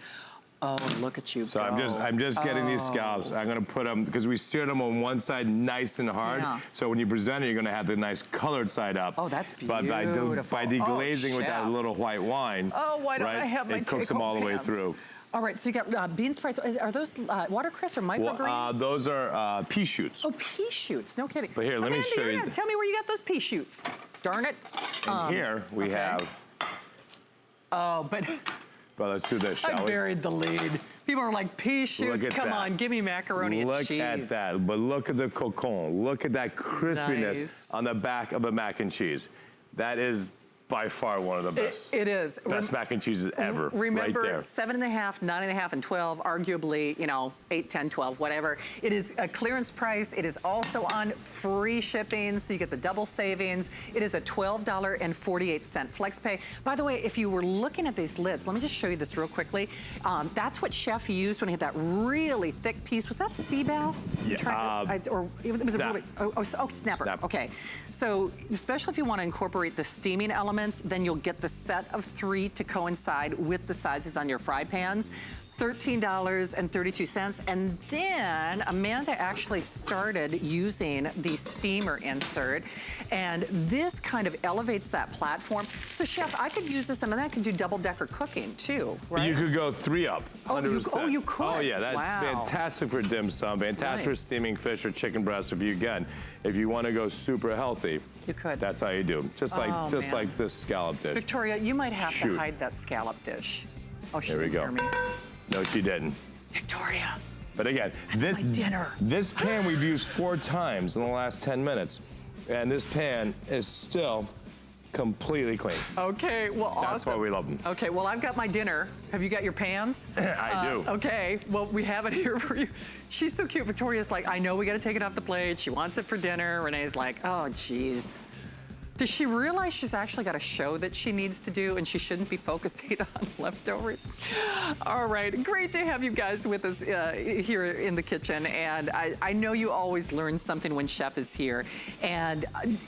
Oh, look at you. So go. I'm just getting these scallops. I'm gonna put them, because we seared them on one side nice and hard. Yeah. So when you present it, you're gonna have the nice colored side up. Oh, that's beautiful. But by deglazing with that little white wine, why don't I have my it cooks them all the way through. All right, so you got bean sprouts. Are those watercress or microgreens? Well, those are pea shoots. Oh, pea shoots. No kidding. But here, let me show you. Tell me where you got those pea shoots. Darn it. And here we have. Oh, but. Well, let's do this, shall we? I buried the lead. People are like, pea shoots, come on, give me macaroni and cheese. Look at that, but look at the cocon. Look at that crispiness on the back of a mac and cheese. That is by far one of the best. It is. Best mac and cheeses ever. Remember, right there. 7.5, 9.5, and 12, arguably, you know, 8, 10, 12, whatever. It is a clearance price. It is also on free shipping, so you get the double savings. It is a $12.48 flex pay. By the way, if you were looking at these lids, let me just show you this real quickly. That's what Chef used when he had that really thick piece. Was that sea bass? Yeah. Or it was snap. a really, snapper. Okay. So, especially if you want to incorporate the steaming elements, then you'll get the set of 3 to coincide with the sizes on your fry pans. $13.32. And then Amanda actually started using the steamer insert, and this kind of elevates that platform. So Chef, I could use this, and then I can do double-decker cooking too, right? You could go 3 up, 100%. You could? Oh yeah, that's fantastic for dim sum, fantastic for steaming fish or chicken breast. If you want to go super healthy, you could. That's how you do. Just like this scallop dish. Victoria, you might have to hide that scallop dish. Oh, she didn't hear me. No, she didn't. Victoria. But again, that's my dinner. This pan we've used 4 times in the last 10 minutes. And this pan is still completely clean. Okay, well, awesome. That's why we love them. Okay, well, I've got my dinner. Have you got your pans? I do. Okay, well, we have it here for you. She's so cute. Victoria's like, I know we got to take it off the plate. She wants it for dinner. Renee's like, oh, geez. Does she realize she's actually got a show that she needs to do and she shouldn't be focusing on leftovers? All right, great to have you guys with us here in the kitchen. And I know you always learn something when Chef is here. And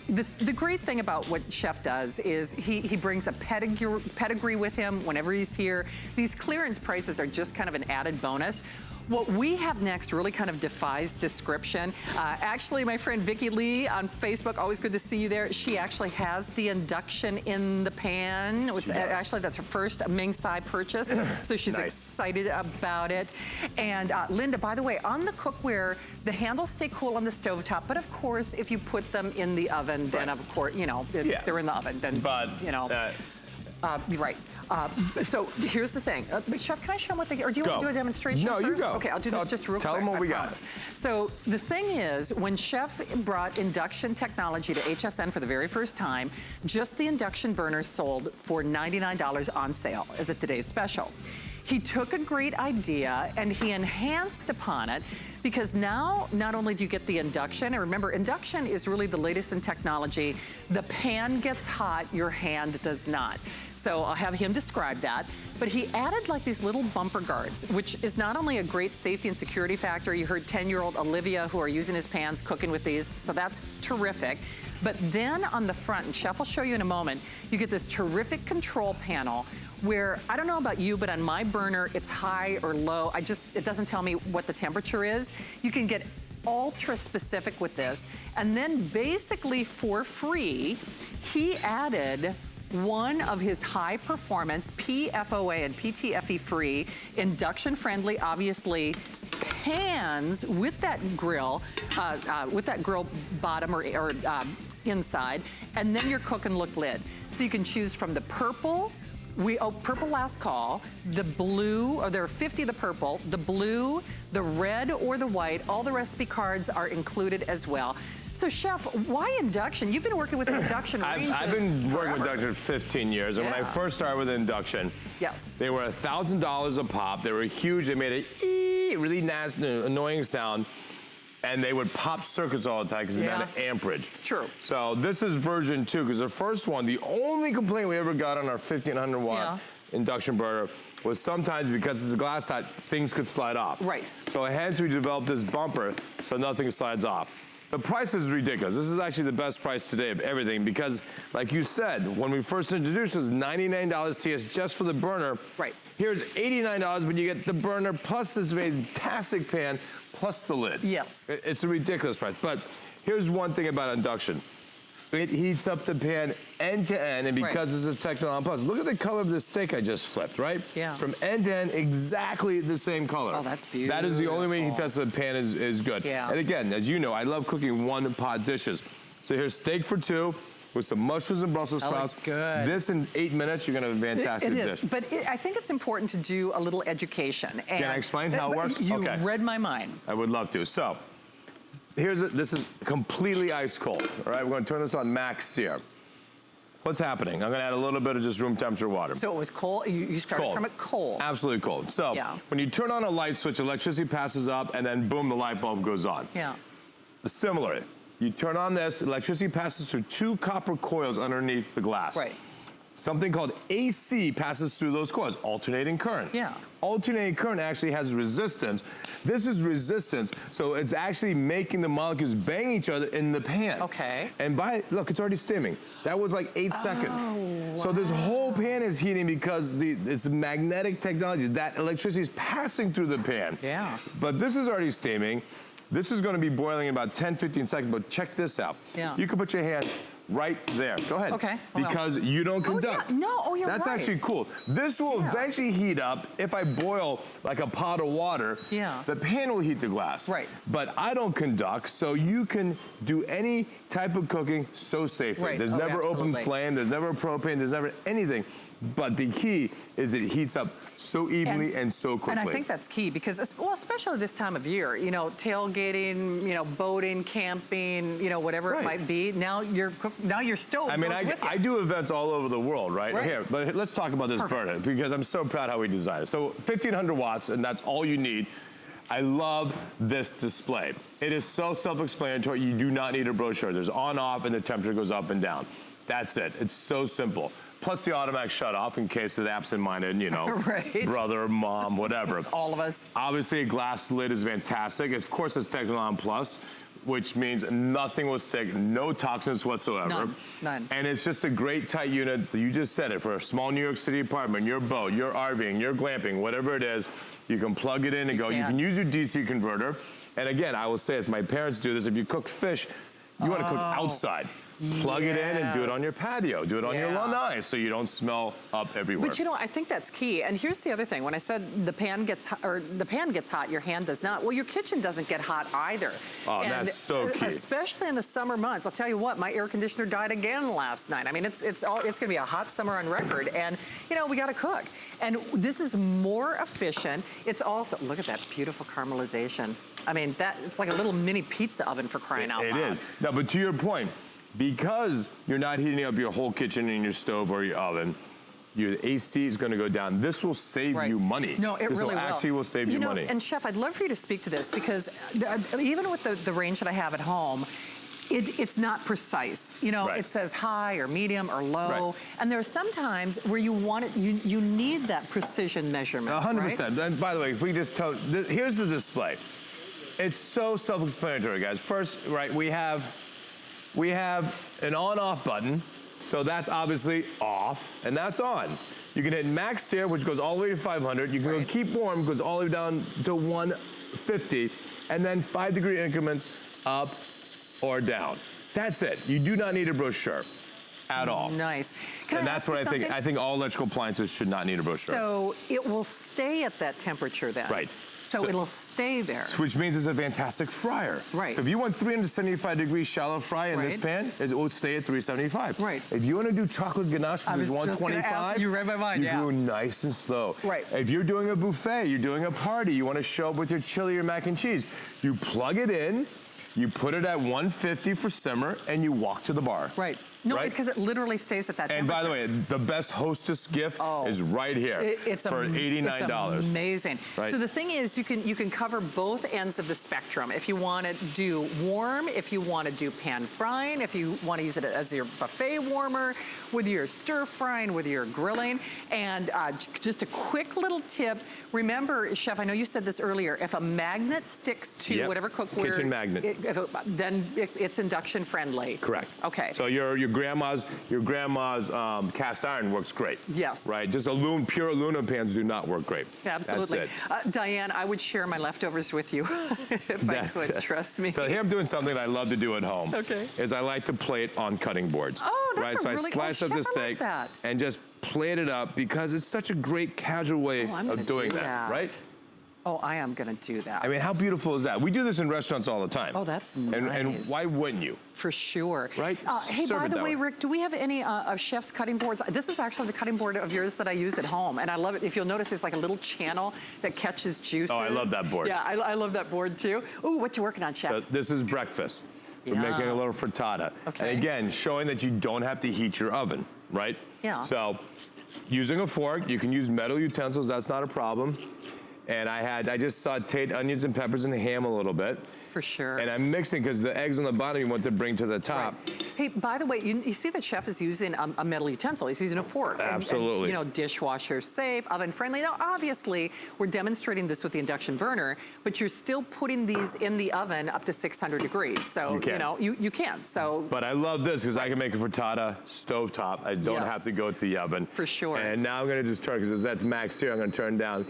the great thing about what Chef does is he brings a pedigree with him whenever he's here. These clearance prices are just kind of an added bonus. What we have next really kind of defies description. Actually, my friend Vicki Lee on Facebook, always good to see you there. She actually has the Induction in the pan. Actually, that's her first Ming Tsai purchase, so she's excited about it. And Linda, by the way, on the cookware, the handles stay cool on the stovetop, but of course, if you put them in the oven, then of course, you know, they're in the oven, then, you know. You're right. So here's the thing. Chef, can I show them what they get? Or do you want to do a demonstration No, first? you go. Okay, I'll do this just real quick. Tell them what we got. So the thing is, when Chef brought induction technology to HSN for the very first time, just the induction burners sold for $99 on sale as a today's special. He took a great idea and he enhanced upon it, because now not only do you get the induction, and remember, induction is really the latest in technology. The pan gets hot, your hand does not. So I'll have him describe that. But he added like these little bumper guards, which is not only a great safety and security factor. You heard 10-year-old Olivia, who are using his pans, cooking with these, so that's terrific. But then on the front, and Chef will show you in a moment, you get this terrific control panel where, I don't know about you, but on my burner, it's high or low. It doesn't tell me what the temperature is. You can get ultra specific with this. And then basically for free, he added one of his high performance PFOA and PTFE free, induction friendly, obviously, pans with that grill bottom or inside, and then your cook and look lid. So you can choose from the purple, purple last call, the blue, or there are 50 of the purple, the blue, the red, or the white. All the recipe cards are included as well. So Chef, why induction? You've been working with induction ranges I've been working with forever. induction for 15 years, and when I first started with induction, they were $1,000 a pop. They were huge. They made a really nasty, annoying sound. And they would pop circuits all the time because it had amperage. It's true. So this is version 2, because the first one, the only complaint we ever got on our 1500 watt induction burner was sometimes, because it's a glass top, things could slide off. Right. So hence we developed this bumper so nothing slides off. The price is ridiculous. This is actually the best price today of everything, because like you said, when we first introduced it, it was $99 TS just for the burner. Right. Here's $89, but you get the burner plus this fantastic pan plus the lid. Yes. It's a ridiculous price. But here's one thing about induction. It heats up the pan end to end, and because this is Technology Plus, look at the color of the steak I just flipped, right? Yeah. From end to end, exactly the same color. Oh, that's beautiful. That is the only way you can test if a pan is good. Yeah. And again, as you know, I love cooking one-pot dishes. So here's steak for 2 with some mushrooms and Brussels sprouts. That's good. This in 8 minutes, you're gonna have a fantastic dish. It is, but I think it's important to do a little education. And can I explain how it works? You read my mind. I would love to. So, this is completely ice cold. All right, we're gonna turn this on max here. What's happening? I'm gonna add a little bit of just room temperature water. So it was cold, you started from it cold. Absolutely cold. So, when you turn on a light switch, electricity passes up, and then boom, the light bulb goes on. Yeah. Similarly, you turn on this, electricity passes through 2 copper coils underneath the glass. Right. Something called AC passes through those coils, alternating current. Yeah. Alternating current actually has resistance. This is resistance, so it's actually making the molecules bang each other in the pan. Okay. And look, it's already steaming. That was like 8 seconds. Wow. So this whole pan is heating because it's magnetic technology. That electricity is passing through the pan. Yeah. But this is already steaming. This is gonna be boiling in about 10, 15 seconds, but check this out. Yeah. You can put your hand right there. Go ahead. Okay. Because you don't conduct. Oh, yeah. No, you're right. That's actually cool. This will eventually heat up. If I boil like a pot of water, the pan will heat the glass. Right. But I don't conduct, so you can do any type of cooking so safely. Right. There's never open absolutely. flame, there's never propane, there's never anything. But the key is it heats up so evenly and so quickly. And I think that's key because, well, especially this time of year, you know, tailgating, you know, boating, camping, you know, whatever it might be. Now your stove I mean, goes with you. I do events all over the world, right? Here, but let's talk about this burner because I'm so proud how we designed it. So 1,500 watts, and that's all you need. I love this display. It is so self-explanatory. You do not need a brochure. There's on, off, and the temperature goes up and down. That's it. It's so simple. Plus the automatic shut off in case it's absent-minded, you know, right. brother, mom, whatever. All of us. Obviously, a glass lid is fantastic. Of course, it's Technolon Plus, which means nothing will stick, no toxins whatsoever. None. And it's just a great tight unit. You just said it, for a small New York City apartment, your boat, your RVing, your glamping, whatever it is, you can plug it in and go. You can use your DC converter. And again, I will say, as my parents do this, if you cook fish, you want to cook outside. Plug it in and do it on your patio. Do it on your lanai so you don't smell up everywhere. But you know, I think that's key. And here's the other thing. When I said the pan gets hot, your hand does not. Well, your kitchen doesn't get hot either. Oh, and that's so key. Especially in the summer months. I'll tell you what, my air conditioner died again last night. I mean, it's going to be a hot summer on record. And, you know, we got to cook. And this is more efficient. It's also, look at that beautiful caramelization. I mean, it's like a little mini pizza oven for crying out loud. It is. No, but to your point, because you're not heating up your whole kitchen in your stove or your oven, your AC is going to go down. This will save you money. No, it really will. Actually will save you money. And Chef, I'd love for you to speak to this because even with the range that I have at home, it's not precise. You know, it says high or medium or low. And there are some times where you want it, you need that precision measurement. 100%. And by the way, if we just tell, here's the display. It's so self-explanatory, guys. First, we have an on-off button, so that's obviously off, and that's on. You can hit max here, which goes all the way to 500. You can go keep warm, goes all the way down to 150, and then 5-degree increments up or down. That's it. You do not need a brochure at all. Nice. And that's what I think. I think all electrical appliances should not need a brochure. So it will stay at that temperature then. Right. So it'll stay there. Which means it's a fantastic fryer. Right. So if you want 375-degree shallow fry in this pan, it will stay at 375. Right. If you want to do chocolate ganache, which is 125, you read my mind, you go nice and slow. Right. If you're doing a buffet, you're doing a party, you want to show up with your chili or mac and cheese, you plug it in, you put it at 150 for simmer, and you walk to the bar. Right. No, because it literally stays at that temperature. And by the way, the best hostess gift is right here for $89. It's amazing. Right. So the thing is, you can cover both ends of the spectrum. If you want to do warm, if you want to do pan frying, if you want to use it as your buffet warmer, whether you're stir frying, whether you're grilling. And just a quick little tip. Remember, Chef, I know you said this earlier, if a magnet sticks to whatever cookware, kitchen magnet, then it's induction friendly. Correct. Okay. So your grandma's cast iron works great. Yes. Right. Just pure aluminum pans do not work great. Absolutely. That's it. Diane, I would share my leftovers with you if I could. Trust me. So here I'm doing something I love to do at home. Okay. Is I like to plate on cutting boards. Oh, that's so really I slice up the steak and just plate it up because it's such a great casual way of doing that. Right. Oh, I am going to do that. I mean, how beautiful is that? We do this in restaurants all the time. Oh, that's nice. And why wouldn't you? For sure. Right? Hey, by the way, Rick, do we have any of Chef's cutting boards? This is actually the cutting board of yours that I use at home, and I love it. If you'll notice, there's like a little channel that catches juices. Oh, I love that board. Yeah, I love that board too. Ooh, what you working on, Chef? So this is breakfast. We're making a little frittata. Okay. And again, showing that you don't have to heat your oven, right? Yeah. So using a fork, you can use metal utensils, that's not a problem. And I just sauteed onions and peppers and ham a little bit. For sure. And I'm mixing because the eggs on the bottom you want to bring to the top. Right. Hey, by the way, you see that Chef is using a metal utensil. He's using a fork. Absolutely. And, dishwasher safe, oven friendly. Now, obviously, we're demonstrating this with the induction burner, but you're still putting these in the oven up to 600 degrees. So, you can. So. But I love this because I can make a frittata stovetop. I don't have to go to the oven. For sure. And now I'm going to just turn, because that's max here, I'm going to turn down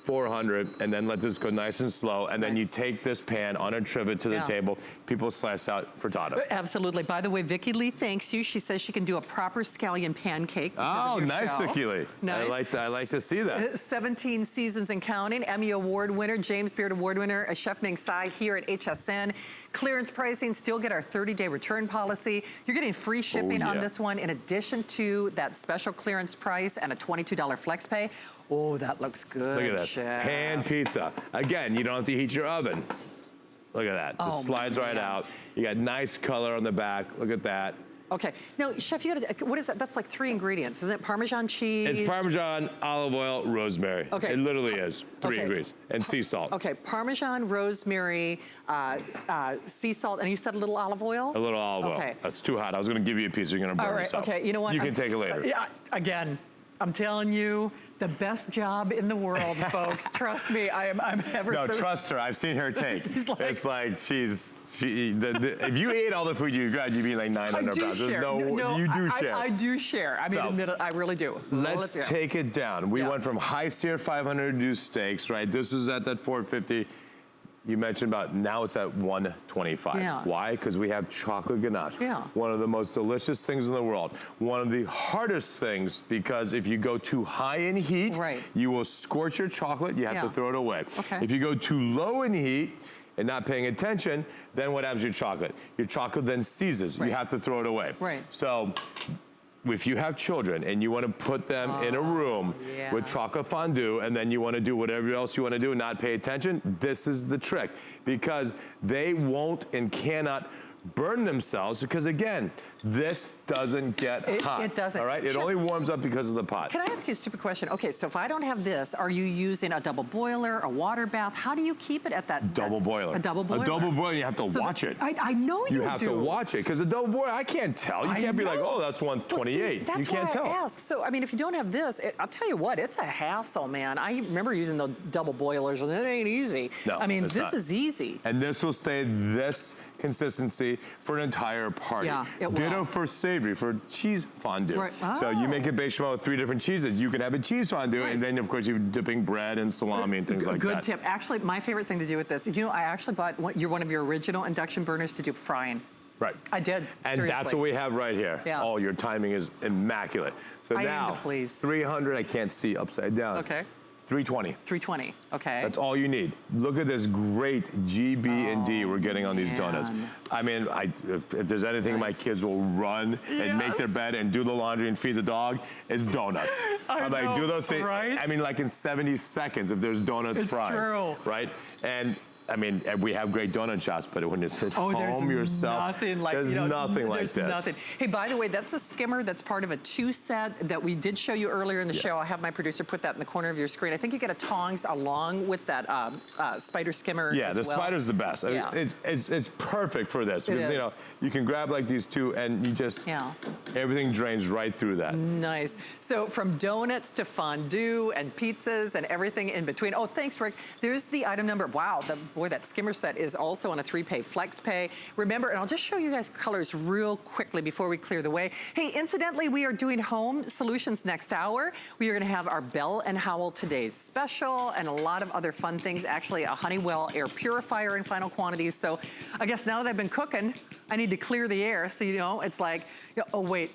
400, and then let this go nice and slow, and then you take this pan on a trivet to the table. People slice out frittata. Absolutely. By the way, Vicki Lee thanks you. She says she can do a proper scallion pancake. Oh, nice, Vicki Lee. Nice. I like to see that. 17 seasons and counting. Emmy Award winner, James Beard Award winner, Chef Ming Tsai here at HSN. Clearance pricing, still get our 30-day return policy. You're getting free shipping on this one in addition to that special clearance price and a $22 flex pay. Oh, that looks good, Look at that. Chef. Pan pizza. Again, you don't have to heat your oven. Look at that. It slides right out. You got nice color on the back. Look at that. Okay. Now, Chef, you gotta, what is that? That's like 3 ingredients. Isn't it Parmesan cheese? It's Parmesan, olive oil, rosemary. Okay. It literally is 3 ingredients. And sea salt. Okay, Parmesan, rosemary, sea salt, and you said a little olive oil? A little olive oil. Okay. That's too hot. I was gonna give you a piece, you're gonna burn yourself. Okay, you know what? You can take it later. Yeah, again, I'm telling you, the best job in the world, folks. Trust me, I'm ever No, so... trust her. I've seen her take. Like, it's like if you ate all the food you grabbed, you'd be like 900 pounds. There's no, you do share. I do share. I mean, admit it, I really do. Let's take it down. We went from high sear 500 to do steaks, right? This is at that 450. You mentioned about now it's at 125. Yeah. Why? Because we have chocolate ganache. Yeah. One of the most delicious things in the world. One of the hardest things because if you go too high in heat, you will scorch your chocolate. You have to throw it away. Okay. If you go too low in heat and not paying attention, then what happens to your chocolate? Your chocolate then seizes. You have to throw it away. Right. So if you have children and you want to put them in a room with chocolate fondue and then you want to do whatever else you want to do and not pay attention, this is the trick because they won't and cannot burn themselves because again, this doesn't get hot. It doesn't. All right, it Chef, only warms up because of the pot. Can I ask you a stupid question? Okay, so if I don't have this, are you using a double boiler, a water bath? How do you keep it at that? Double boiler. A double boiler. A double boiler, you have to watch it. I know you do. You have to watch it because a double boiler, I can't tell. You can't be like, oh, that's 128. Well, see, you can't tell. That's why I ask. So, I mean, if you don't have this, I'll tell you what, it's a hassle, man. I remember using the double boilers and it ain't easy. No, I mean, it's this not. is easy. And this will stay this consistency for an entire party. Yeah, it will. Ditto for savory, for cheese fondue. Right. So you Oh. make a bechamel with 3 different cheeses. You can have a cheese fondue, and then of course you're dipping bread and salami and things like that. Good tip. Actually, my favorite thing to do with this, you know, I actually bought one of your original induction burners to do frying. Right. I did. And seriously. that's what we have right here. Yeah. Oh, your timing is immaculate. So I now, aim to please. 300, I can't see upside down. Okay. 320. 320. Okay. That's all you need. Look at this great GB and D we're getting on these donuts. I mean, if there's anything my kids will run and make their bed and do the laundry and feed the dog, it's donuts. I'm like, do those things. Right? I mean, like in 70 seconds if there's donuts fried. It's true. Right? And I mean, we have great donut shops, but when you sit home yourself, there's nothing like this. Nothing. Hey, by the way, that's a skimmer that's part of a 2-set that we did show you earlier in the show. I'll have my producer put that in the corner of your screen. I think you get a tongs along with that spider skimmer as the well. spider's the best. Yeah. I mean, it's perfect for this because, you know, you can grab like these two and you just, everything drains right through that. Nice. So from donuts to fondue and pizzas and everything in between. Oh, thanks, Rick. There's the item number. Wow, boy, that skimmer set is also on a 3-pay flex pay. Remember, and I'll just show you guys colors real quickly before we clear the way. Hey, incidentally, we are doing home solutions next hour. We are gonna have our Bell & Howell Today's Special and a lot of other fun things. Actually, a Honeywell air purifier in final quantities. So I guess now that I've been cooking, I need to clear the air. So, you know, it's like, oh, wait,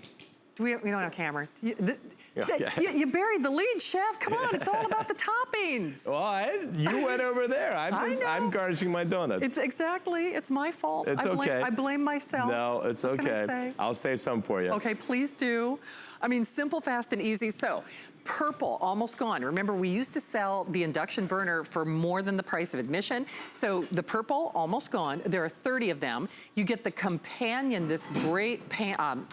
we don't have a camera. You buried the lead, Chef. Come on, it's all about the toppings. Well, you went over there. I'm garnishing my donuts. It's my fault. It's okay. I blame myself. No, it's What can I okay. say? I'll save some for you. Okay, please do. I mean, simple, fast, and easy. So, purple, almost gone. Remember, we used to sell the induction burner for more than the price of admission. So the purple, almost gone. There are 30 of them. You get the companion, this great pan,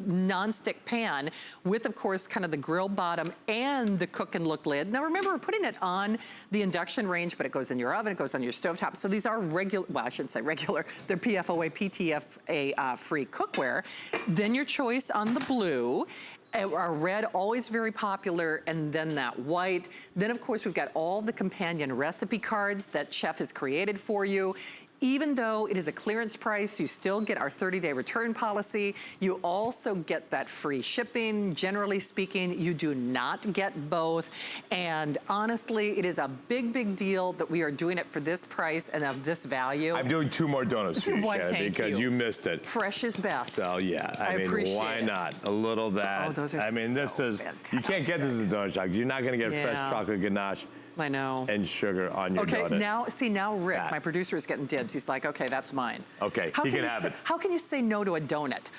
non-stick pan with, of course, kind of the grill bottom and the cook and look lid. Now remember, we're putting it on the induction range, but it goes in your oven, it goes on your stovetop. So these are regular, well, I shouldn't say regular, they're PFOA, PTFA free cookware. Then your choice on the blue. Our red, always very popular, and then that white. Then, of course, we've got all the companion recipe cards that Chef has created for you. Even though it is a clearance price, you still get our 30-day return policy. You also get that free shipping. Generally speaking, you do not get both. And honestly, it is a big, big deal that we are doing it for this price and of this value. I'm doing 2 more donuts for you, Shannon, because you missed it. Fresh is best. So yeah, I mean, why not? A little that. Oh, those are I mean, this is, fantastic. you can't get this in donut shop. You're not gonna get fresh chocolate ganache. I know. And sugar on your donut. Okay, now Rick, my producer, is getting dibs. He's like, okay, that's mine. Okay, he can have it. How can you say no to a donut?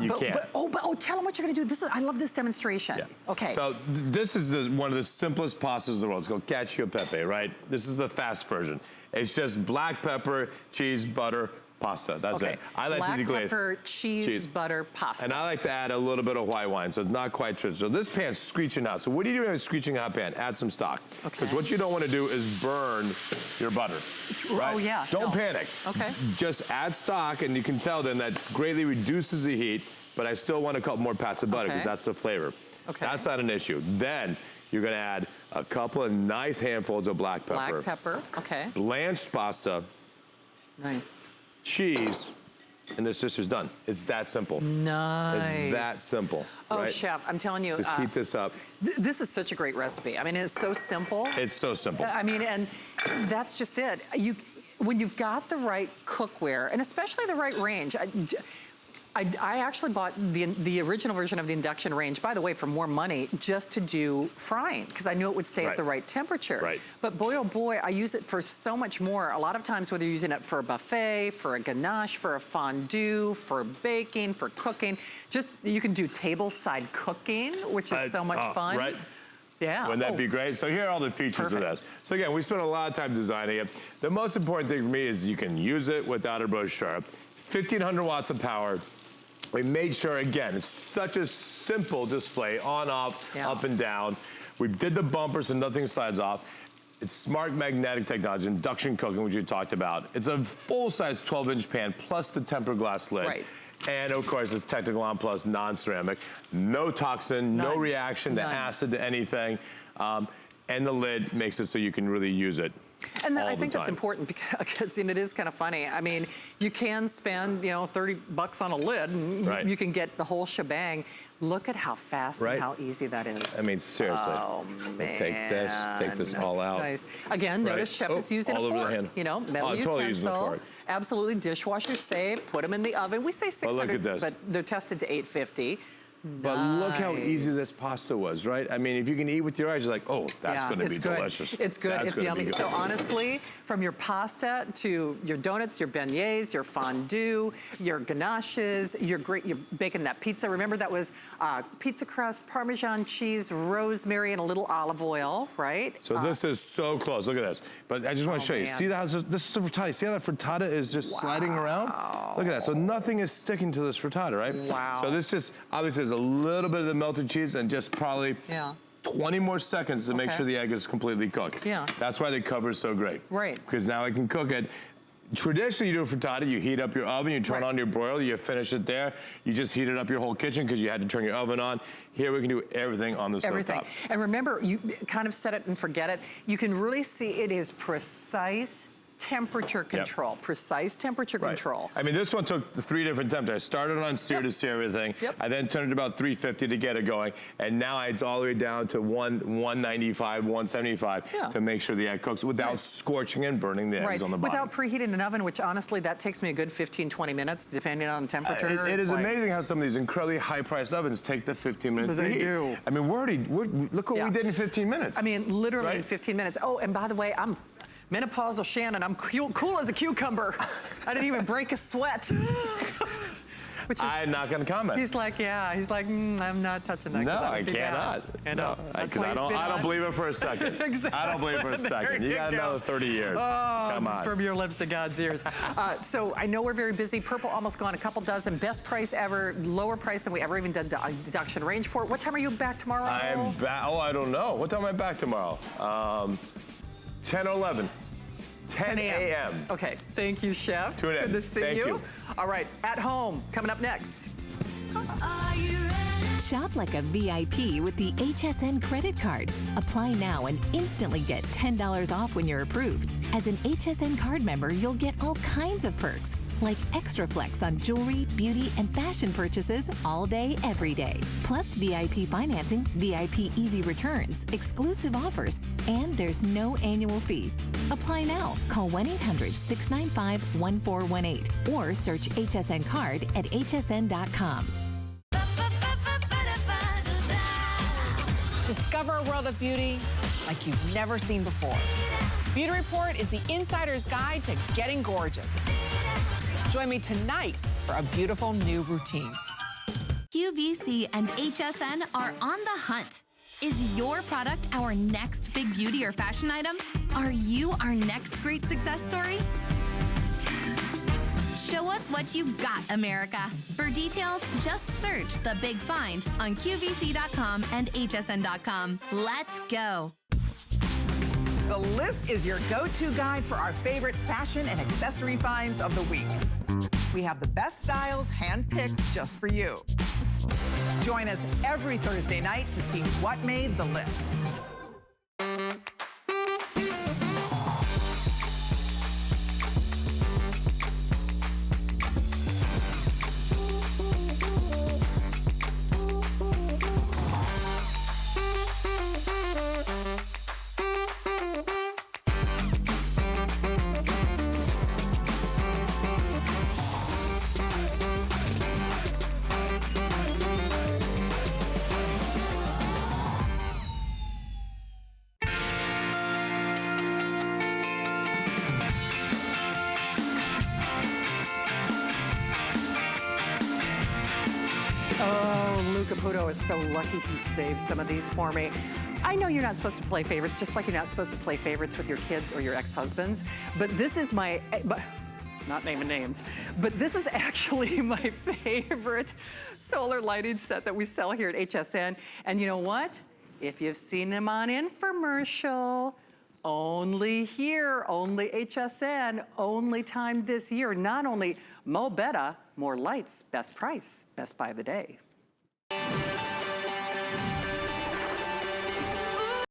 You can't. Tell him what you're gonna do. I love this demonstration. Yeah. Okay. So this is one of the simplest pastas in the world. It's called cacio e pepe, right? This is the fast version. It's just black pepper, cheese, butter, pasta. That's Okay. it. I like Black to deglaze. pepper, cheese, butter, pasta. And I like to add a little bit of white wine, so it's not quite true. So this pan's screeching hot. So what do you do in a screeching hot pan? Add some stock. Because what you don't want to do is burn your butter. Right? Oh, yeah. Don't panic. Okay. Just add stock, and you can tell then that greatly reduces the heat, but I still want a couple more pats of butter because that's the flavor. Okay. That's not an issue. Then you're going to add a couple of nice handfuls of black pepper. Black pepper, okay. Blanched pasta. Nice. Cheese. And this dish is done. It's that simple. Nice. It's that simple. Oh, right? Chef, I'm telling you. Just heat this up. This is such a great recipe. I mean, it's so simple. It's so simple. I mean, and that's just it. When you've got the right cookware, and especially the right range, I actually bought the original version of the induction range, by the way, for more money, just to do frying, because I knew it would stay at the right temperature. Right. But boy, oh boy, I use it for so much more. A lot of times, whether you're using it for a buffet, for a ganache, for a fondue, for baking, for cooking, just, you can do table-side cooking, which is so much fun. Right. Yeah. Wouldn't that be great? So here are all the features of this. So again, we spent a lot of time designing it. The most important thing for me is you can use it without a brochure. 1,500 watts of power. We made sure, again, it's such a simple display, on, off, up and down. We did the bumper so nothing slides off. It's smart magnetic technology, induction cooking, which you talked about. It's a full-size 12-inch pan plus the tempered glass lid. Right. And of course, it's Technical On Plus non-ceramic. No toxin, no reaction to acid, to anything. And the lid makes it so you can really use it. And I think that's important because it is kind of funny. I mean, you can spend, $30 on a lid and you can get the whole shebang. Look at how fast and how easy that is. I mean, seriously. Oh, man. Take this all out. Nice. Again, notice Chef is using a fork. Over the hand. Metal totally using the utensil. fork. Absolutely dishwasher safe. Put them in the oven. We say 600, but they're tested to 850. But look how easy this pasta was, right? I mean, if you can eat with your eyes, you're like, oh, that's going to be delicious. It's good. That's it's yummy. good. So honestly, from your pasta to your donuts, your beignets, your fondue, your ganaches, you're baking that pizza. Remember that was pizza crust, Parmesan cheese, rosemary, and a little olive oil, right? So this is so close. Look at this. But I just want to show you. See how this is a frittata. See how that frittata is just sliding around? Look at that. So nothing is sticking to this frittata, right? Wow. So this just obviously is a little bit of the melted cheese and just probably 20 more seconds to make sure the egg is completely cooked. Yeah. That's why the cover is so great. Right. Because now I can cook it. Traditionally, you do a frittata, you heat up your oven, you turn on your broiler, you finish it there. You just heated up your whole kitchen because you had to turn your oven on. Here we can do everything on the stove top. And remember, you kind of set it and forget it. You can really see it is precise temperature control, precise temperature control. I mean, this one took 3 different temperatures. I started on sear to sear everything. I then turned it about 350 to get it going. And now it's all the way down to 195, 175 to make sure the egg cooks without scorching and burning the eggs on the bottom. Without preheating an oven, which honestly, that takes me a good 15, 20 minutes, depending on temperature. It is amazing how some of these incredibly high-priced ovens take the 15 minutes to heat. They do. I mean, look what we did in 15 minutes. I mean, literally in 15 minutes. Oh, and by the way, I'm menopausal Shannon. I'm cool as a cucumber. I didn't even break a sweat. I'm not going to comment. He's like, I'm not touching that. No, I cannot. Because I don't believe it for a second. Exactly. I don't believe it for a second. You got another 30 years. Come on. From your lips to God's ears. So I know we're very busy. Purple almost gone, a couple dozen. Best price ever, lower price than we ever even did the deduction range for. What time are you back tomorrow? I'm back. Oh, I don't know. What time am I back tomorrow? 10 or 11. 10 a.m. Okay, thank you, Chef. Tune in. Good to see Thank you. All right, At Home, coming up next. Shop like a VIP with the HSN credit card. Apply now and instantly get $10 off when you're approved. As an HSN card member, you'll get all kinds of perks, like extra flex on jewelry, beauty, and fashion purchases all day, every day. Plus VIP financing, VIP easy returns, exclusive offers, and there's no annual fee. Apply now. Call 1-800-695-1418 or search HSN card at hsn.com. Discover a world of beauty like you've never seen before. Beauty Report is the insider's guide to getting gorgeous. Join me tonight for a beautiful new routine. QVC and HSN are on the hunt. Is your product our next big beauty or fashion item? Are you our next great success story? Show what you got, America. For details, just search The Big Find on QVC.com and HSN.com. Let's go. The List is your go-to guide for our favorite fashion and accessory finds of the week. We have the best styles handpicked just for you. Join us every Thursday night to see what made the list. Caputo is so lucky he saved some of these for me. I know you're not supposed to play favorites, just like you're not supposed to play favorites with your kids or your ex-husbands, but this is my, not naming names, but this is actually my favorite solar lighting set that we sell here at HSN. And you know what? If you've seen them on infomercial, only here, only HSN, only time this year. Not only Mo Betta, more lights, best price, best buy of the day.